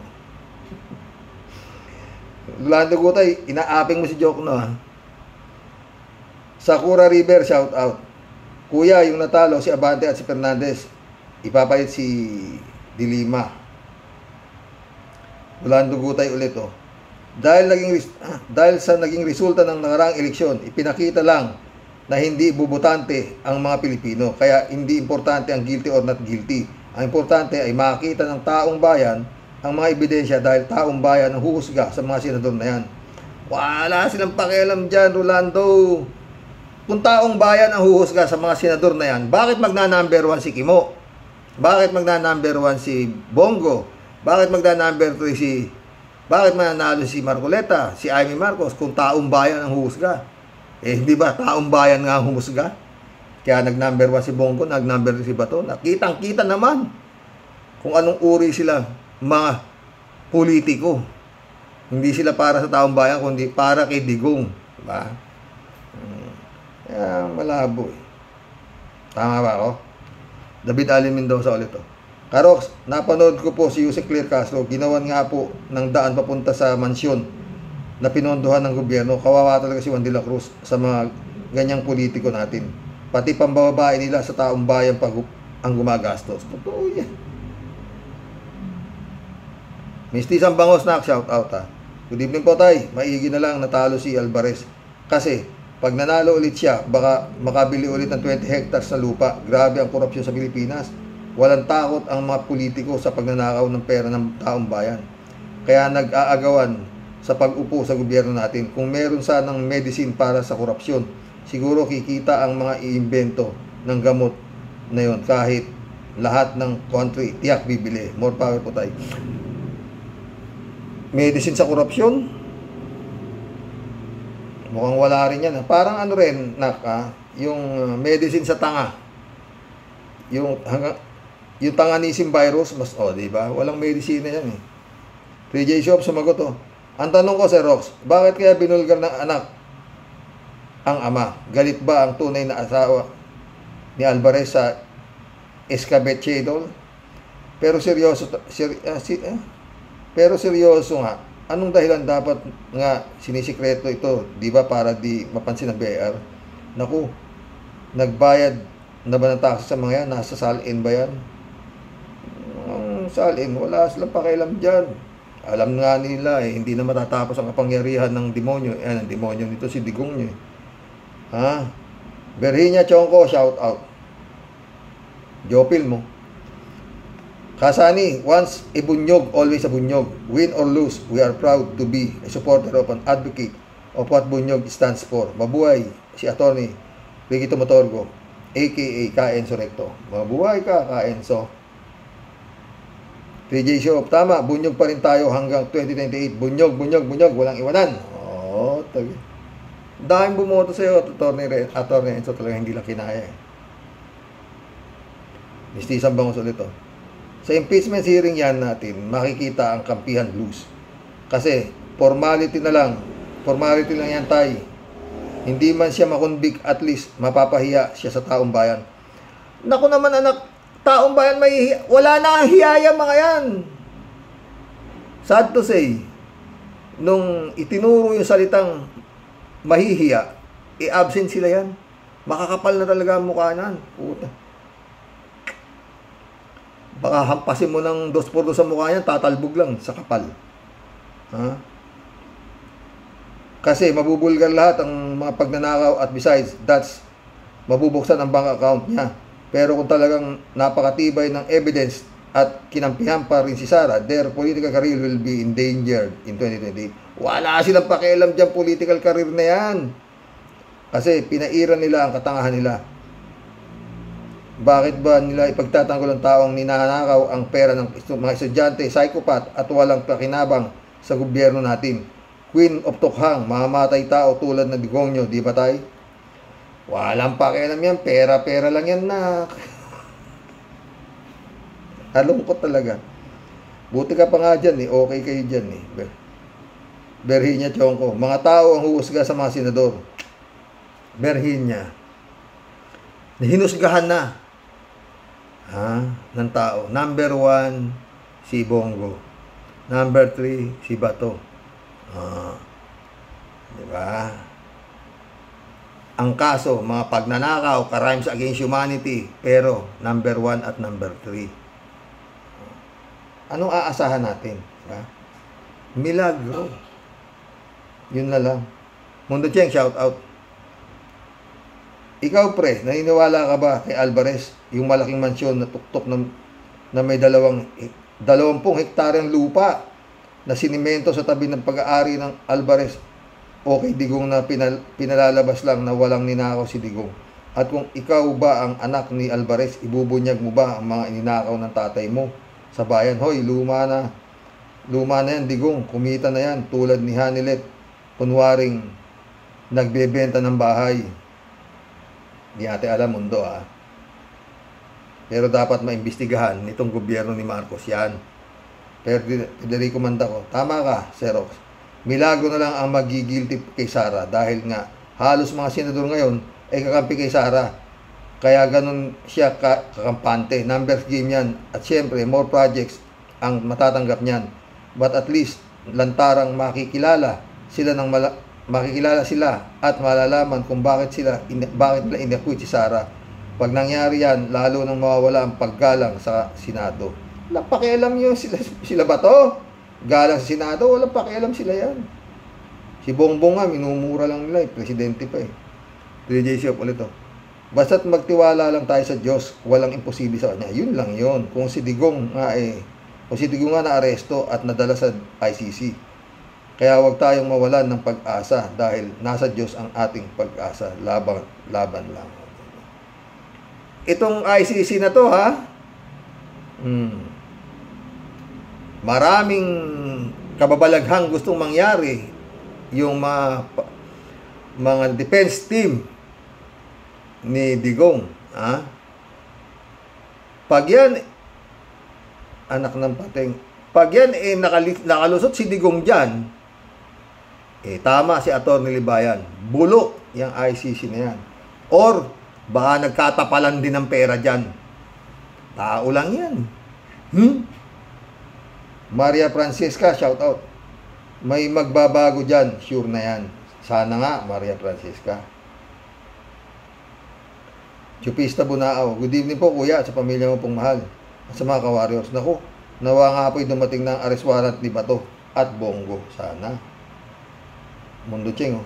Rolando Gutay, inaaping mo si Diokno ha. Sakura River, shout out. Kuya, yung natalo si Abante at si Fernandez, ipapalit si Dilima. Rolando Gutay ulit, oh. Dahil sa naging resulta ng nakaraang eleksyon, ipinakita lang na hindi bubutante ang mga Pilipino. Kaya hindi importante ang guilty or not guilty. Ang importante ay makita ng taong bayan ang mga ebidensya dahil taong bayan ang huhusga sa mga senador na yan. Wala silang pakialam dyan, Rolando. Kung taong bayan ang huhusga sa mga senador na yan, bakit magna-number 1 si Kimo? Bakit magna-number 1 si Bongo? Bakit magna-number 3 bakit mananalo si Marcoleta, si Amy Marcos kung taong bayan ang huhusga? Hindi ba taong bayan nga ang humusga? Kaya nag-number 1 si Bongo, nag-number 2 si Bato. Nakitang-kita naman kung anong uri sila mga politiko. Hindi sila para sa taong bayan, kundi para kay Digong. Diba? Kaya malabo eh. Tama ba ako? David Allen Mendoza ulit to. Karox, napanood ko po si Jose Claire Castro. Ginawan nga po ng daan papunta sa mansyon na pinondohan ng gobyerno. Kawawa talaga si Juan de la Cruz sa mga ganyang politiko natin. Pati pambababae nila sa taong bayan pag ang gumagastos. Totoo yan. Mistisang Bangos na, shout out ha. Good evening po tay. Maigi na lang natalo si Alvarez. Kasi pag nanalo ulit siya, baka makabili ulit ng 20 hectares na lupa. Grabe ang korupsyon sa Pilipinas. Walang takot ang mga politiko sa pagnanakaw ng pera ng taong bayan. Kaya nag-aagawan sa pag-upo sa gobyerno natin. Kung meron sanang medicine para sa korupsyon, siguro kikita ang mga iimbento ng gamot na yon. Kahit lahat ng country tiyak bibili. More power po tayo. Medicine sa korupsyon? Mukhang wala rin yan. Parang ano rin, yung medicine sa tanga. Yung tanganisim virus, mas, diba? Walang medisina yan eh. 3J Shop, sumagot oh. Ang tanong ko, Sir Rox, bakit kaya binulgar ng anak ang ama? Galit ba ang tunay na asawa ni Alvarez sa escabechedol? Pero seryoso nga, anong dahilan dapat nga sinisikreto ito, di ba, para di mapansin ng BIR? Naku, nagbayad na ba ng taxes sa mga yan? Nasa salin ba yan? Salin, wala silang pakialam dyan. Alam nga nila hindi na matatapos ang kapangyarihan ng demonyo. Ang demonyo nito si Digong nyo. Berhinya Chongko, shout out. Jopil mo. Kasani, once a bunyog, always a bunyog. Win or lose, we are proud to be a supporter of an advocate of what bunyog stands for. Mabuhay si Atty. Ricky Tumatorgo, aka Kaenzo Recto. Mabuhay ka, Kaenzo. 3J Shop, tama, bunyog pa rin tayo hanggang 2028. Bunyog, walang iwanan. Tabi. Daming bumoto sa'yo, Atty. Enzo, talaga hindi lang kinaya eh. Mistisang Bangos ulit oh. Sa impeachment hearing yan natin, makikita ang kampihan blues. Kasi, formality lang yan tay. Hindi man siya makonvict, at least mapapahiya siya sa taong bayan. Naku naman anak, taong bayan wala na ang hiyaya mga yan. Sad to say, nung itinuro yung salitang mahihiya, absent sila yan. Makakapal na talaga ang mukha nan. Puta. Baka hampasin mo ng 2x2 sa mukha yan, tatalbog lang sa kapal. Kasi mabubulgar lahat ang mga pagnanakaw, at besides, that's mabubuksan ang bank account niya. Pero kung talagang napakatibay ng evidence at kinampihan pa rin si Sara, their political career will be endangered in 2028. Wala silang pakialam dyan political career na yan. Kasi pinairan nila ang katangahan nila. Bakit ba nila ipagtatanggol ang taong ninanakaw ang pera ng mga estudyante, psychopath at walang pakinabang sa gobyerno natin? Queen of Tokhang, mamamatay tao tulad ng Digongyo, di ba tayo? Walang pakialam yan, pera-pera lang yan na. Halungkot talaga. Buti ka pa nga dyan okay kayo dyan Berhinya Chongko, mga tao ang huhusga sa mga senador. Berhinya. Hinusgahan na ng tao. Number 1, si Bongo. Number 3, si Bato. Diba? Ang kaso, mga pagnanakaw, crimes against humanity, pero number 1 at number 3. Anong aasahan natin? Diba? Milagro. Yun na lang. Mundo Cheng, shout out. Ikaw pre, naniniwala ka ba kay Alvarez, yung malaking mansyon na tuktok na may 20 hektaryang lupa na sinimento sa tabi ng pag-aari ng Alvarez o kay Digong na pinalalabas lang na walang ninakaw si Digong? At kung ikaw ba ang anak ni Alvarez, ibubunyag mo ba ang mga ininakaw ng tatay mo sa bayan? Hoy, luma na yan Digong, kumita na yan tulad ni Hanilet, kunwaring nagbebenta ng bahay. Di ate alam mundo pero dapat maimbestigahan nitong gobyerno ni Marcos yan. Pero Federico Mandaco, tama ka Xerox, milagro na lang ang magigilty kay Sara dahil nga halos mga senador ngayon ay kakampi kay Sara, kaya ganun siya kakampante. Numbers game yan at syempre more projects ang matatanggap niyan, but at least lantarang makikilala sila at malalaman kung bakit nila inakwit si Sara. Pag nangyari yan, lalo nang mawawala ang paggalang sa Senado. Walang pakialam yun sila ba to? Galang sa Senado, walang pakialam sila yan. Si Bongbong nga, minumura lang nila presidente pa eh. 3J Shop ulit to. Basta't magtiwala lang tayo sa Diyos, walang imposible sa kanya. Yun lang yun. Kung si Digong nga na-aresto at nadala sa ICC. Kaya huwag tayong mawalan ng pag-asa dahil nasa Diyos ang ating pag-asa. Laban lang. Itong ICC na to maraming kababalaghang gustong mangyari. Yung mga defense team ni Digong. Pag yan, anak ng pating, pag yan nakalusot si Digong dyan, tama si Atty. Libayan, bulok yung ICC na yan. Or, baka nagkatapalan din ng pera dyan. Tao lang yan. Maria Francisca, shout out. May magbabago dyan, sure na yan. Sana nga, Maria Francisca. Chupista Bunao, good evening po kuya sa pamilya mo pong mahal. At sa mga ka-warriors. Naku, nawa nga po'y dumating ng arrest warrant ni Bato at Bongo. Sana. Mundo Cheng,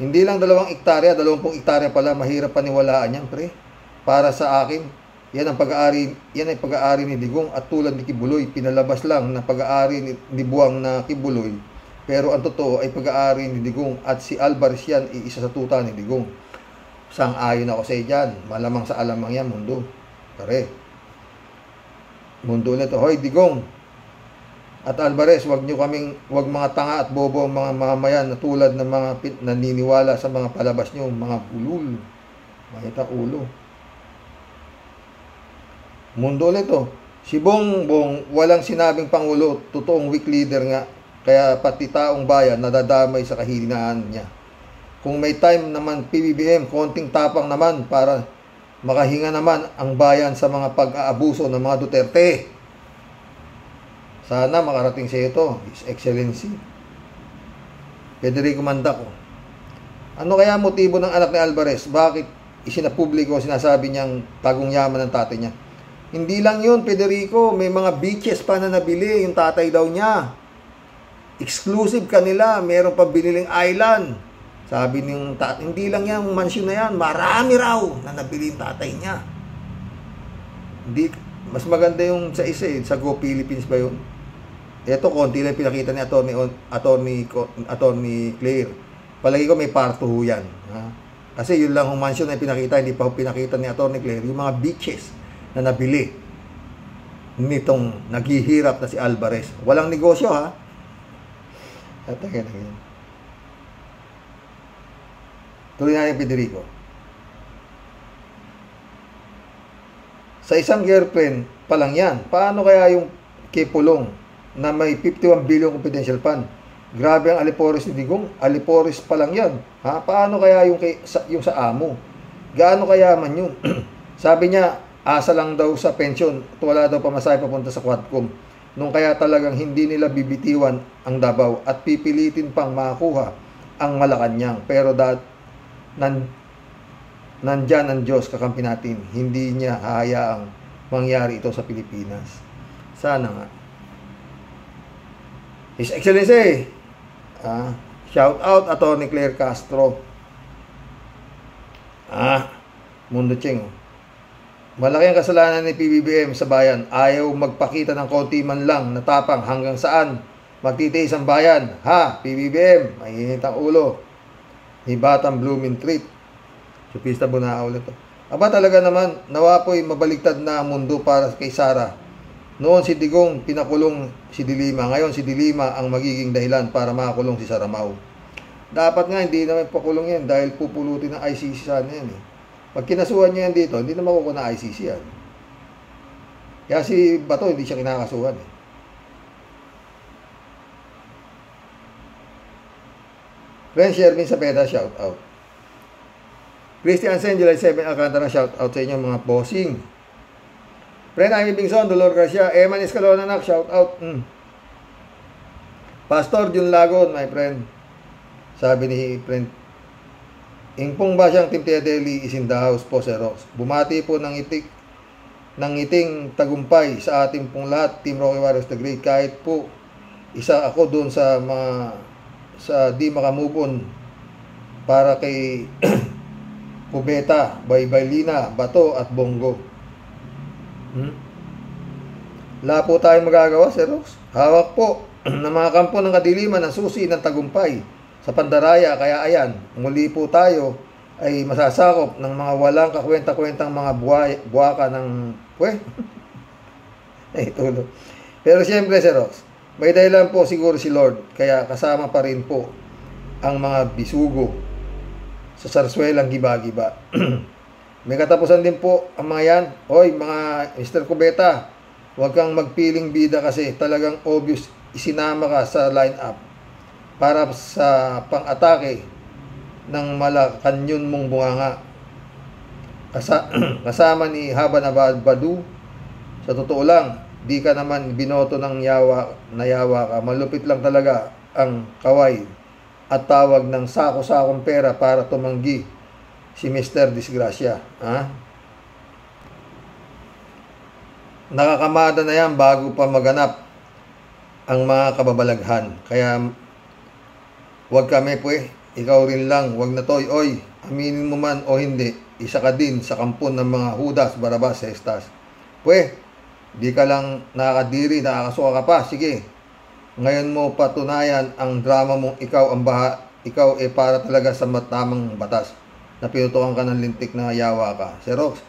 hindi lang 2 hektarya, 20 hektarya pala, mahirap paniwalaan yan, pre. Para sa akin, yan ay pag-aari ni Digong at tulad ni Kibuloy, pinalabas lang na pag-aari ni Buwang na Kibuloy, pero ang totoo ay pag-aari ni Digong at si Alvarez yan, iisa sa tuta ni Digong. Sang-ayon ako sa dyan, malamang sa alamang yan, mundo. Pare. Mundo nito, hoy Digong at Alvarez, wag mga tanga at bobo ang mga mamamayan na tulad ng mga naniniwala sa mga palabas nyo, mga bulul. Mahita ulo. Mundo nito, si Bongbong walang sinabing pangulo, totoong weak leader nga, kaya pati taong bayan nadadamay sa kahilinaan niya. Kung may time naman PBBM, konting tapang naman para makahinga naman ang bayan sa mga pag-aabuso ng mga Duterte. Sana makarating sa ito, His Excellency Federico Mandaco. Ano kaya motibo ng anak ni Alvarez? Bakit isinapubliko, sinasabi niyang tagong yaman ng tatay niya? Hindi lang yun, Federico. May mga beaches pa na nabili yung tatay daw niya. Exclusive kanila. Meron pa biniling island. Sabi niyong tatay, hindi lang yan, mansion na yan. Marami raw na nabili yung tatay niya. Hindi, mas maganda yung sa isa sa Go Philippines ba yun? Ito, konti lang pinakita ni Attorney Claire. Palagi ko may part 2 yan. Kasi yun lang yung mansion na pinakita, hindi pa pinakita ni Attorney Claire, yung mga beaches na nabili nitong naghihirap na si Alvarez. Walang negosyo, Tuloy na yung Federico. Sa isang girlfriend pa lang yan. Paano kaya yung kay Pulong na may 51 billion confidential fund? Grabe ang Alipores ni Digong. Alipores pa lang yan. Paano kaya yung sa amo? Gaano kayaman yun? Sabi niya, asa lang daw sa pension at wala daw pamasahe papunta sa Quadcom. Nung kaya talagang hindi nila bibitiwan ang Davao at pipilitin pang makuha ang Malacanang. Pero nandyan ang Diyos kakampi natin. Hindi niya hahayaang mangyari ito sa Pilipinas. Sana nga. His Excellency, shout out Attorney Claire Castro. Mundo Cheng. Malaki ang kasalanan ni PBBM sa bayan. Ayaw magpakita ng konti man lang na tapang. Hanggang saan magtitiis ang bayan? Ha, PBBM, mainit ang ulo. Ni Batang Blooming Treat. Supista Bunao ulit to. Aba talaga naman, nawa po'y mabaligtad na ang mundo para kay Sara. Noon si Digong pinakulong si Dilima. Ngayon si Dilima ang magiging dahilan para makakulong si Saramao. Dapat nga hindi naman pakulong yan dahil pupulutin ng ICC sana yan eh. Pag kinasuhan niya yan dito, hindi na makukuha ng ICC yan. Kaya si Bato hindi siya kinakasuhan eh. Friend Sherwin Sapeda, shout out. Christian Sen, July 7, Alcantara, shout out sa inyo mga bossing. Friend Amy Bingson, Dolor Garcia, Eman Escalona, shout out. Pastor Jun Lagon, my friend. Sabi ni friend, Ingpong ba siyang Team Tia Deli is in the house po, Sir Rox. Bumati po ng iting tagumpay sa ating pong lahat, Team Rocky Warriors the Great. Kahit po isa ako doon sa di makamove on para kay Kubeta, Baybaylina, Bato at Bongo. Wala po tayong magagawa, Sir Rox. Hawak po ng mga kampo ng kadiliman ang susi ng tagumpay sa Pandaraya. Kaya ayan, muli po tayo ay masasakop ng mga walang kakwenta-kwentang mga buwaka ng tulo. Pero siyempre, Sir Rox, may dahilan po siguro si Lord, kaya kasama pa rin po ang mga bisugo sa sarswelang giba-giba. May katapusan din po ang mga yan. Hoy, mga Mr. Kubeta, huwag kang magpiling bida kasi talagang obvious isinama ka sa line-up para sa pang-atake ng Malacanang mong bunganga. Kasama ni Haba Badu. Sa totoo lang, di ka naman binoto ng yawa ka. Malupit lang talaga ang kaway at tawag ng sako-sakong pera para tumanggi si Mr. Disgrasya. Nakakamada na yan bago pa maganap ang mga kababalaghan. Kaya wag kami ikaw rin lang, wag na toy. Oy, aminin mo man o hindi, isa ka din sa kampon ng mga Judas, Barabas, Cestas. Di ka lang nakakadiri, nakakasuka ka pa. Sige, ngayon mo patunayan ang drama mong ikaw para talaga sa matamang batas na pinutukan ka ng lintik na yawa ka. Sir Rox,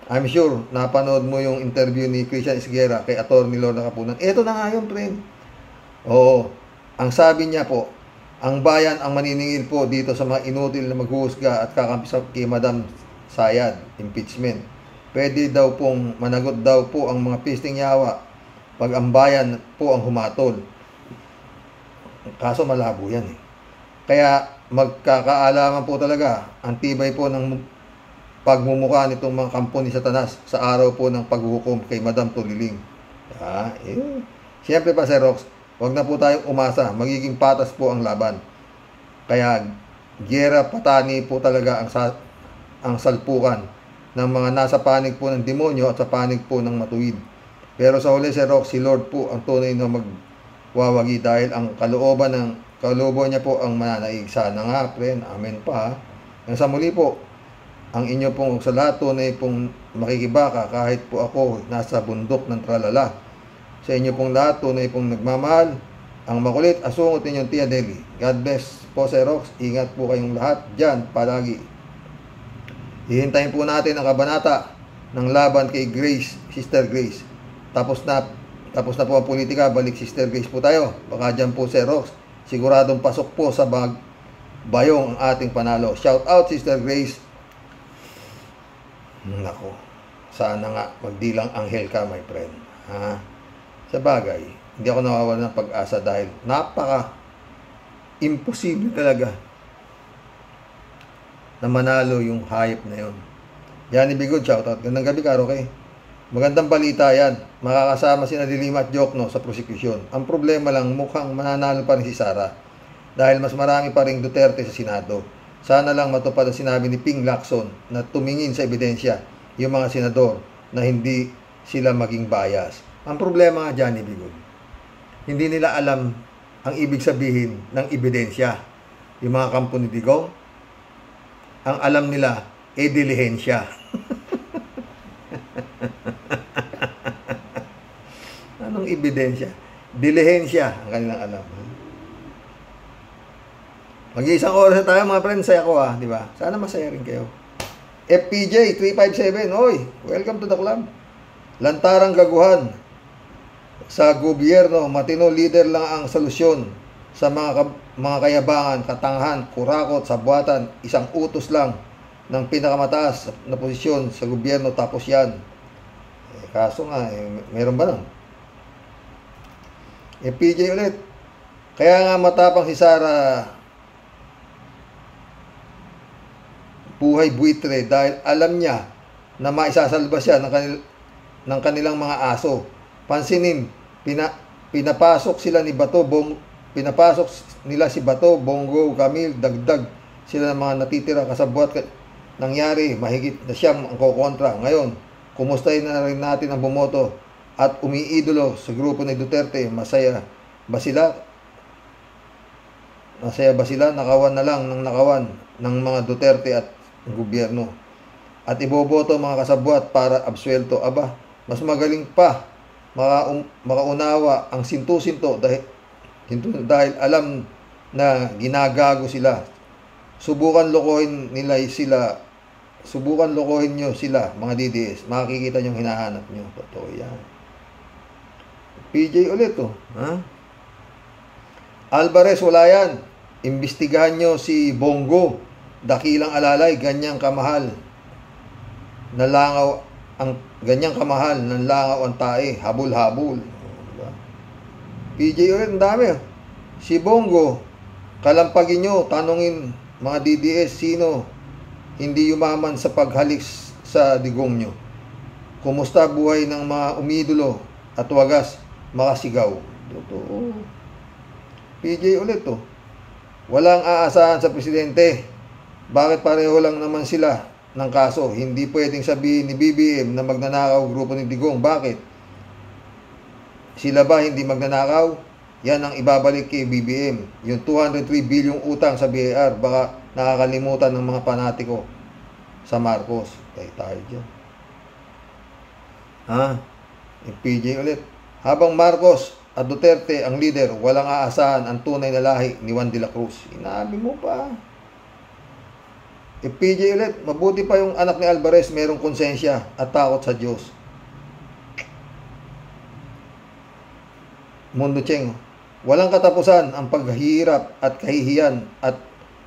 I'm sure napanood mo yung interview ni Christian Esguerra kay Atty. Lorna Capunan. Ito na nga yun, friend. Oo, ang sabi niya po, ang bayan ang maniningil po dito sa mga inutil na maghuhusga at kakampi sa kay Madam Sayad, impeachment. Pwede daw pong managot daw po ang mga pisting yawa pag ang bayan po ang humatol. Kaso malabo yan eh. Kaya magkakaalaman po talaga ang tibay po ng pagmumukha nitong mga kampo ni Satanas sa araw po ng paghuhukom kay Madam Tuliling. Siyempre pa, Sir Rox, huwag na po tayong umasa. Magiging patas po ang laban. Kaya giyera patani po talaga ang salpukan ng mga nasa panig po ng demonyo at sa panig po ng matuwid. Pero sa huli, Sir Rox, si Lord po ang tunay na magwawagi dahil ang kalooban niya po ang mananaig. Sana nga, friend. Amen pa. Ang sa muli po, ang inyo pong sa lahat tunay pong makikibaka kahit po ako nasa bundok ng tralala. Sa inyo pong lahat tunay pong nagmamahal, ang makulit asungot ninyong Tia Deli. God bless po, Sir Rox. Ingat po kayong lahat dyan palagi. Hihintayin po natin ang kabanata ng laban kay Grace, Sister Grace. Tapos na po ang politika, balik Sister Grace po tayo. Baka dyan po, Sir Rox, siguradong pasok po sa bayong ang ating panalo. Shout out, Sister Grace. Nako, sana nga magdilang anghel ka, my friend. Sa bagay, hindi ako nawawala ng pag-asa dahil imposible talaga na manalo yung hype na yun. Johnny Bigod, shoutout. Gandang gabi, Karo, okay? Magandang balita yan. Makakasama si Dilima at Jokno sa prosecution. Ang problema lang, mukhang mananalo pa rin si Sara dahil mas marami pa rin Duterte sa Senado. Sana lang matupad ang sinabi ni Ping Lacson na tumingin sa ebidensya yung mga senador na hindi sila maging bias. Ang problema nga, Johnny Bigod, hindi nila alam ang ibig sabihin ng ebidensya. Yung mga kampo ni Digong, ang alam nila, dilihensya. Anong ebidensya? Dilihensya ang kanilang alam. Mag-iisang oras na tayo mga friends, saya ko di ba? Sana masaya rin kayo. FPJ 357, oy, welcome to the club. Lantarang gaguhan sa gobyerno, matino leader lang ang solusyon sa mga kayabangan, katangahan, kurakot, sabwatan, isang utos lang ng pinakamataas na posisyon sa gobyerno, tapos yan. Kaso nga, meron ba nun? PJ ulit. Kaya nga matapang si Sara buhay buitre dahil alam niya na maisasalba siya ng kanilang mga aso. Pansinin, pinapasok sila ni pinapasok nila si Bato, Bongo, Camille, dagdag sila ng mga natitira kasabwat. Nangyari, mahigit na siyang ang kokontra. Ngayon, kumustahin na rin natin ang bumoto at umiidolo sa grupo ni Duterte. Masaya ba sila? Nakawan na lang ng nakawan ng mga Duterte at gobyerno. At iboboto mga kasabwat para absuelto. Aba, mas magaling pa makaunawa ang sintu-sinto dahil alam na ginagago sila. Subukan lokohin nyo sila, mga DDS. Makikita nyo hinahanap nyo. Totoo yan. PJ ulit Alvarez, wala yan. Imbestigahan nyo si Bongo. Dakilang alalay, ganyang kamahal. Ganyang kamahal, nanlangaw ang tae. Habol-habol. Diba? PJ ulit, ang dami. Si Bongo, kalampagin nyo, tanungin mga DDS, sino hindi yumaman sa paghalik sa digong nyo? Kumusta buhay ng mga umidolo at wagas makasigaw? Totoo. PJ ulit walang aasahan sa presidente. Bakit pareho lang naman sila ng kaso? Hindi pwedeng sabihin ni BBM na magnanakaw grupo ni Digong. Bakit? Sila ba hindi magnanakaw? Yan ang ibabalik kay BBM. Yung 203 bilyong utang sa BIR, baka nakakalimutan ng mga panatiko sa Marcos. Kaya tayo dyan. PJ ulit. Habang Marcos at Duterte ang leader, walang aasahan ang tunay na lahi ni Juan de la Cruz. Inabi mo pa. PJ ulit. Mabuti pa yung anak ni Alvarez merong konsensya at takot sa Diyos. Mundo Cheng. Walang katapusan ang paghihirap at kahihiyan at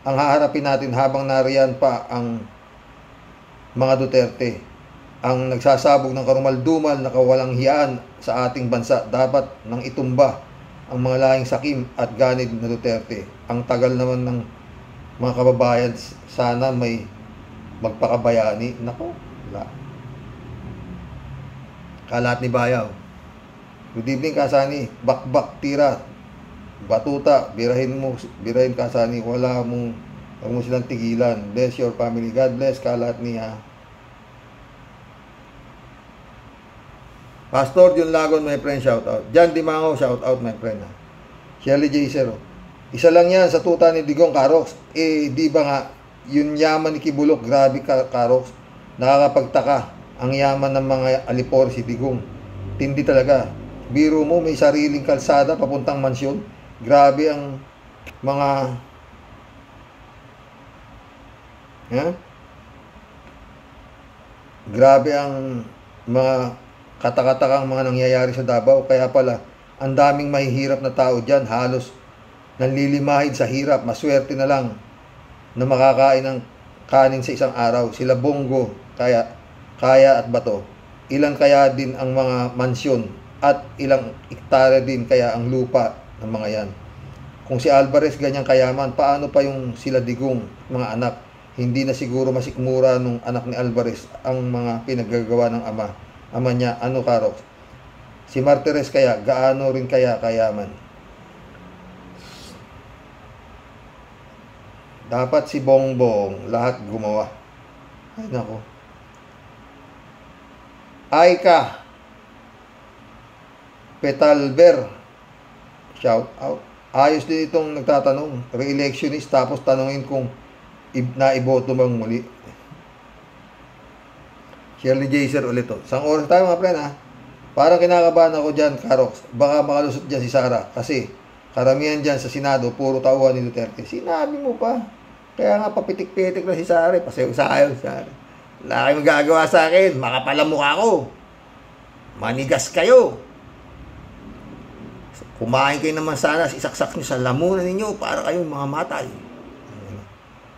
ang haharapin natin habang nariyan pa ang mga Duterte. Ang nagsasabog ng karumaldumal na kawalang hiyaan sa ating bansa, dapat nang itumba ang mga lahing sakim at ganid na Duterte. Ang tagal naman ng mga kababayan, sana may magpakabayani. Nako, wala. Kalat ni Bayaw. Good evening, Kasani. Bakbak tira. Batuta, birahin Kasani. Wag mo silang tigilan. Bless your family. God bless, Kalat niya. Pastor Jun Lagon, my friend, shout out. Jan Dimango, shout out, my friend. Shirley J. Zero. Isa lang yan sa tuta ni Digong, Karox. Di ba nga, yung yaman ni Kibulok, grabe Karox. Nakakapagtaka ang yaman ng mga alipor si Digong. Tindi talaga. Biro mo, may sariling kalsada papuntang mansyon. Grabe ang mga grabe ang mga katakatakang mga nangyayari sa Davao. Kaya pala, ang daming mahihirap na tao dyan. Halos nanlilimahid sa hirap. Maswerte na lang na makakain ng kanin sa isang araw. Sila Bongo, kaya at Bato. Ilan kaya din ang mga mansyon at ilang hektare din kaya ang lupa ng mga yan. Kung si Alvarez ganyang kayaman, paano pa yung sila Digong, mga anak? Hindi na siguro masikmura nung anak ni Alvarez ang mga pinaggagawa ng ama niya. Ano, Karox? Si Martires kaya, gaano rin kaya kayaman? Dapat si Bongbong lahat gumawa. Ay nako. Aika Petalber, shout out. Ayos din itong nagtatanong, re-electionist, tapos tanungin kung naiboto bang muli. Shirley Jaser ulit to. Isang oras tayo mga friend ha. Parang kinakabahan ako dyan, Karox. Baka makalusot dyan si Sara. Kasi karamihan dyan sa Senado, puro tauhan ni Duterte. Sinabi mo pa. Kaya nga papitik-pitik na si Sara. Pasayaw-sayaw si Sara. Wala kayong magagawa sa akin. Makapal ang mukha ko. Manigas kayo. Kumain kayo naman sana, isaksak nyo sa lamunan ninyo para kayong mga matay.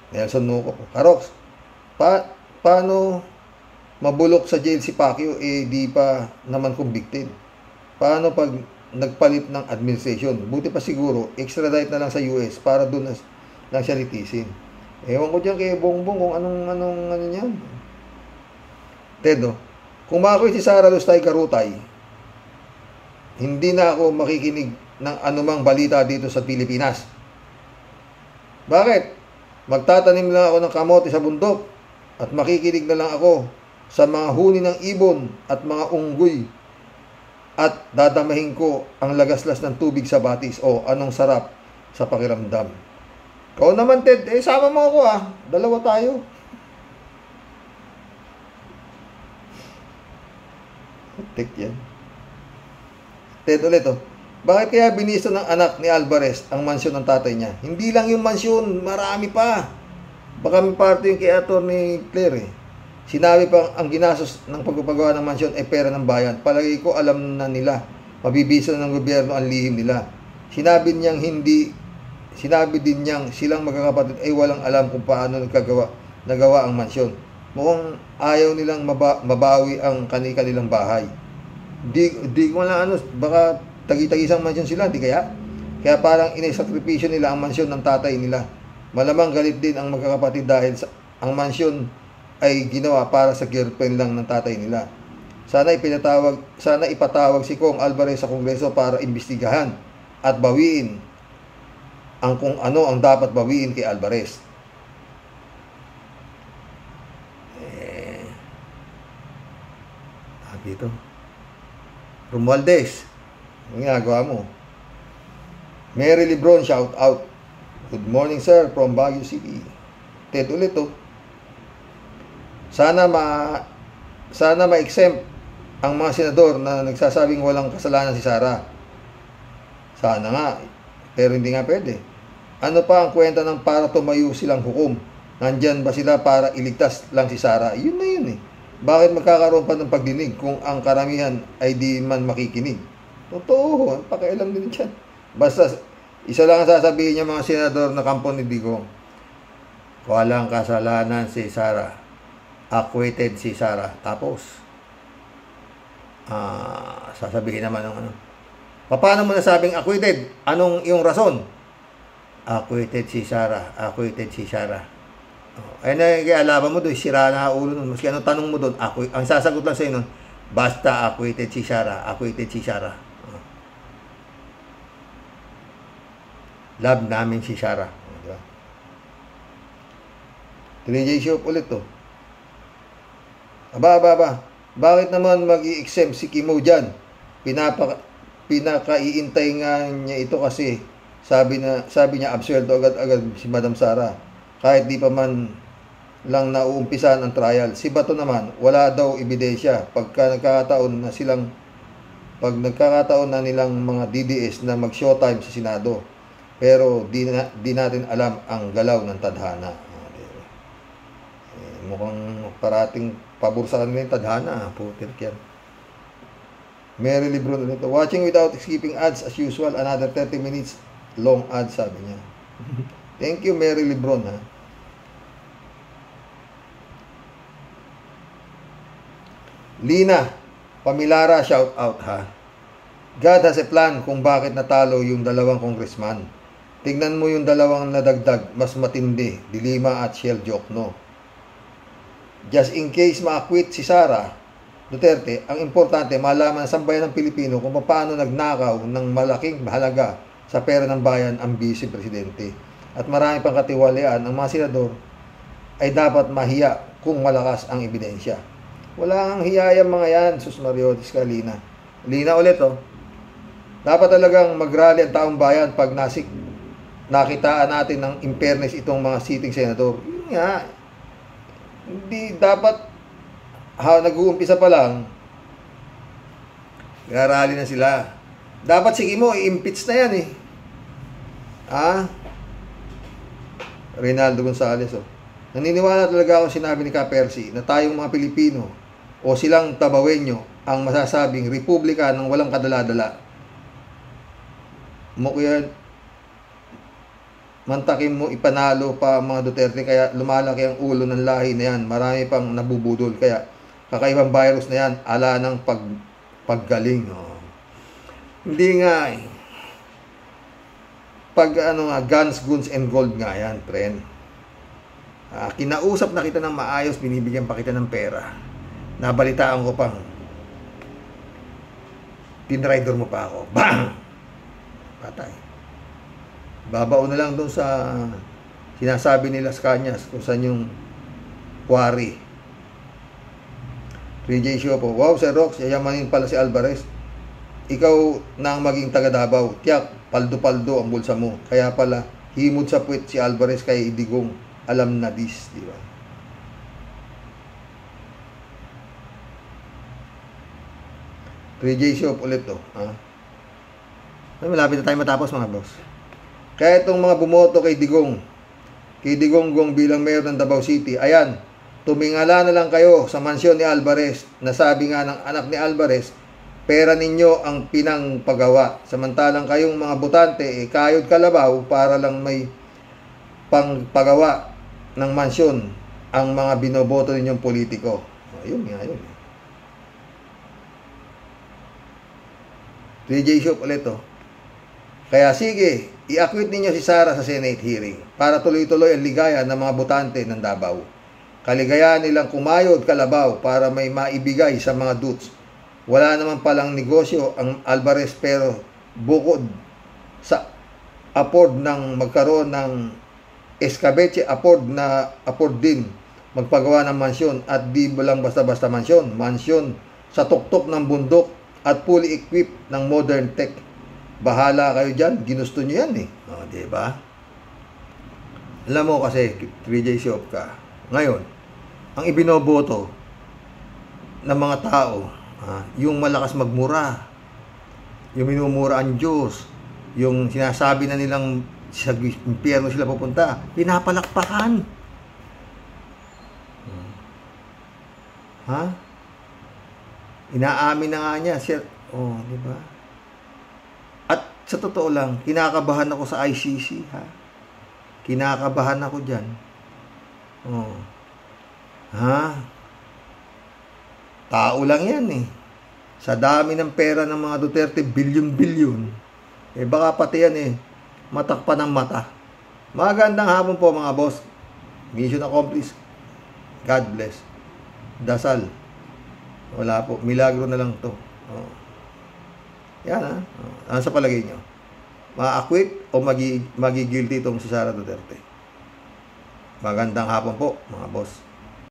Nelson Nuco. Karox, paano mabulok sa jail si Pacquiao di pa naman convicted? Paano pag nagpalit ng administration? Buti pa siguro, extradite na lang sa US para doon lang siya litisin. Ewan ko dyan kay Bongbong kung anong yan. Ted, kung makoy si Sara Lustay Garutay, hindi na ako makikinig ng anumang balita dito sa Pilipinas. Bakit? Magtatanim lang ako ng kamote sa bundok at makikinig na lang ako sa mga huni ng ibon at mga unggoy at dadamahin ko ang lagaslas ng tubig sa batis. Anong sarap sa pakiramdam. Ikaw naman, Ted, sama mo ako dalawa tayo. Tek yan. Ted ulit Bakit kaya binisto ng anak ni Alvarez ang mansyon ng tatay niya? Hindi lang yung mansyon, marami pa. Baka may parte yung kay Atty. Claire Sinabi pa ang ginastos ng pagpapagawa ng mansyon ay pera ng bayan. Palagi ko alam na nila. Mabibisa ng gobyerno ang lihim nila. Sinabi din niyang silang magkakapatid ay walang alam kung paano nagawa ang mansyon. Mukhang ayaw nilang mabawi ang kanilang bahay. Di ko lang baka tagi-tagisang mansyon sila, di kaya? Kaya parang inisakripisyo nila ang mansyon ng tatay nila. Malamang galit din ang magkakapatid dahil ang mansyon ay ginawa para sa girlfriend lang ng tatay nila. Sana ipatawag si Kong Alvarez sa Kongreso para imbestigahan at bawiin ang kung ano ang dapat bawiin kay Alvarez. Dito. Romualdez, ang ginagawa mo. Mary Lebron, shout out. Good morning sir from Baguio City. Ted ulit Sana ma-exempt ang mga senador na nagsasabing walang kasalanan si Sara. Sana nga, pero hindi nga pwede. Ano pa ang kwenta ng para tumayo silang hukom? Nandyan ba sila para iligtas lang si Sara? Yun na yun Bakit magkakaroon pa ng pagdinig kung ang karamihan ay di man makikinig? Totoo, pakialam din dyan. Basta, isa lang ang sasabihin niya mga senador na kampo ni Digong. Walang kasalanan si Sara. Acquitted si Sara. Tapos, sasabihin naman ng paano mo nasabing acquitted? Anong iyong rason? Acquitted si Sara. Acquitted si Sara. Kaya alaban mo doon, sira na ulo nun. Maski anong tanong mo doon, ang sasagot lang sa'yo nun, basta acquitted si Sara. Acquitted si Sara. Love namin si Sara. Diba? 3J Shop ulit Bakit naman mag-i-exempt si Kimo dyan? Pinakaiintay nga niya ito kasi sabi niya absuelto agad-agad si Madam Sara. Kahit di pa man lang nauumpisan ang trial. Si Bato naman, wala daw ebidensya pag nagkakataon na nilang mga DDS na mag-showtime sa Senado. Pero di natin alam ang galaw ng tadhana. Mukhang parating pabor sa kanila yung tadhana. Putir yan. Mary Lebron ulit. Watching without skipping ads as usual. Another 30 minutes long ads, sabi niya. Thank you, Mary Lebron, Lina Pamilara, shout out God has a plan kung bakit natalo yung dalawang congressman. Tignan mo yung dalawang nadagdag, mas matindi, Dilima at Shell Jokno. Just in case ma-acquit si Sara Duterte, ang importante malaman sa bayan ng Pilipino kung paano nagnakaw ng malaking halaga sa pera ng bayan ang Vice Presidente. At marami pang katiwalian, ang mga senador ay dapat mahiya kung malakas ang ebidensya. Wala ang hiyayang mga yan, Sus Mario Tiscalina. Lina ulit Dapat talagang mag-rally ang taong bayan pag nakitaan natin ng impernis itong mga sitting senador. Yun nga, hindi dapat nag-uumpisa pa lang, rally na sila. Dapat sige mo, i-impeach na yan eh. Reynaldo Gonzales, oh. Naniniwala talaga ako sinabi ni Ka-Percy na tayong mga Pilipino o silang Tabawenyo ang masasabing republika ng walang kadala-dala. Kaya mantakin mo ipanalo pa ang mga Duterte, kaya lumalaki ang ulo ng lahi na yan. Marami pang nabubudol, kaya kakaibang virus na yan, ala ng paggaling. Oh. Hindi nga eh. Pag guns, guns and gold nga yan, friend. Kinausap na kita ng maayos, binibigyan pa kita ng pera. Nabalitaan ko pang tinrider mo pa ako. Bang! Patay. Babao na lang doon sa sinasabi nila sa Kanyas kung saan yung quarry. 3J Show po. Wow, Sir Rox, yayamanin pala si Alvarez. Ikaw na ang maging taga Davao. Tiyak, paldo-paldo ang bulsa mo. Kaya pala, himod sa puwet si Alvarez kay Digong. Alam na this, di ba? J Shop ulit to. Malapit na tayo matapos, mga boss. Kaya itong mga bumoto kay Digong bilang mayor ng Davao City, ayan, tumingala na lang kayo sa mansyon ni Alvarez, na sabi nga ng anak ni Alvarez, pera ninyo ang pinangpagawa. Samantalang kayong mga botante, kayod kalabaw para lang may pangpagawa ng mansyon ang mga binoboto ninyong politiko. Ayun nga, yun. 3J Shop ulit to. Kaya sige, i-acquit ninyo si Sara sa Senate hearing para tuloy-tuloy ang ligaya ng mga botante ng Davao. Kaligayahan nilang kumayod kalabaw para may maibigay sa mga dudes. Wala naman palang negosyo ang Alvarez, pero bukod sa afford ng magkaroon ng escabeche, afford din magpagawa ng mansyon, at di lang basta-basta mansyon sa tuktok ng bundok at fully equipped ng modern tech. Bahala kayo dyan, ginusto nyo yan eh. Diba? Alam mo kasi, 3J Shop ka, ngayon, ang ibinoboto ng mga tao, yung malakas magmura, yung minumura ang Diyos, yung sinasabi na nilang sa impyerno sila pupunta, pinapalakpakan. Inaamin na nga niya, sir. Di ba? At sa totoo lang, kinakabahan ako sa ICC, Kinakabahan ako diyan. Tao lang yan eh. Sa dami ng pera ng mga Duterte, bilyon-bilyon. Baka pati yan matakpan ng mata. Magandang hapon po, mga boss. Mission accomplished. God bless. Dasal. Wala po. Milagro na lang to. Yan ano sa palagay nyo? Ma-acquit o magi-guilty itong si Sara Duterte? Magandang hapon po, mga boss.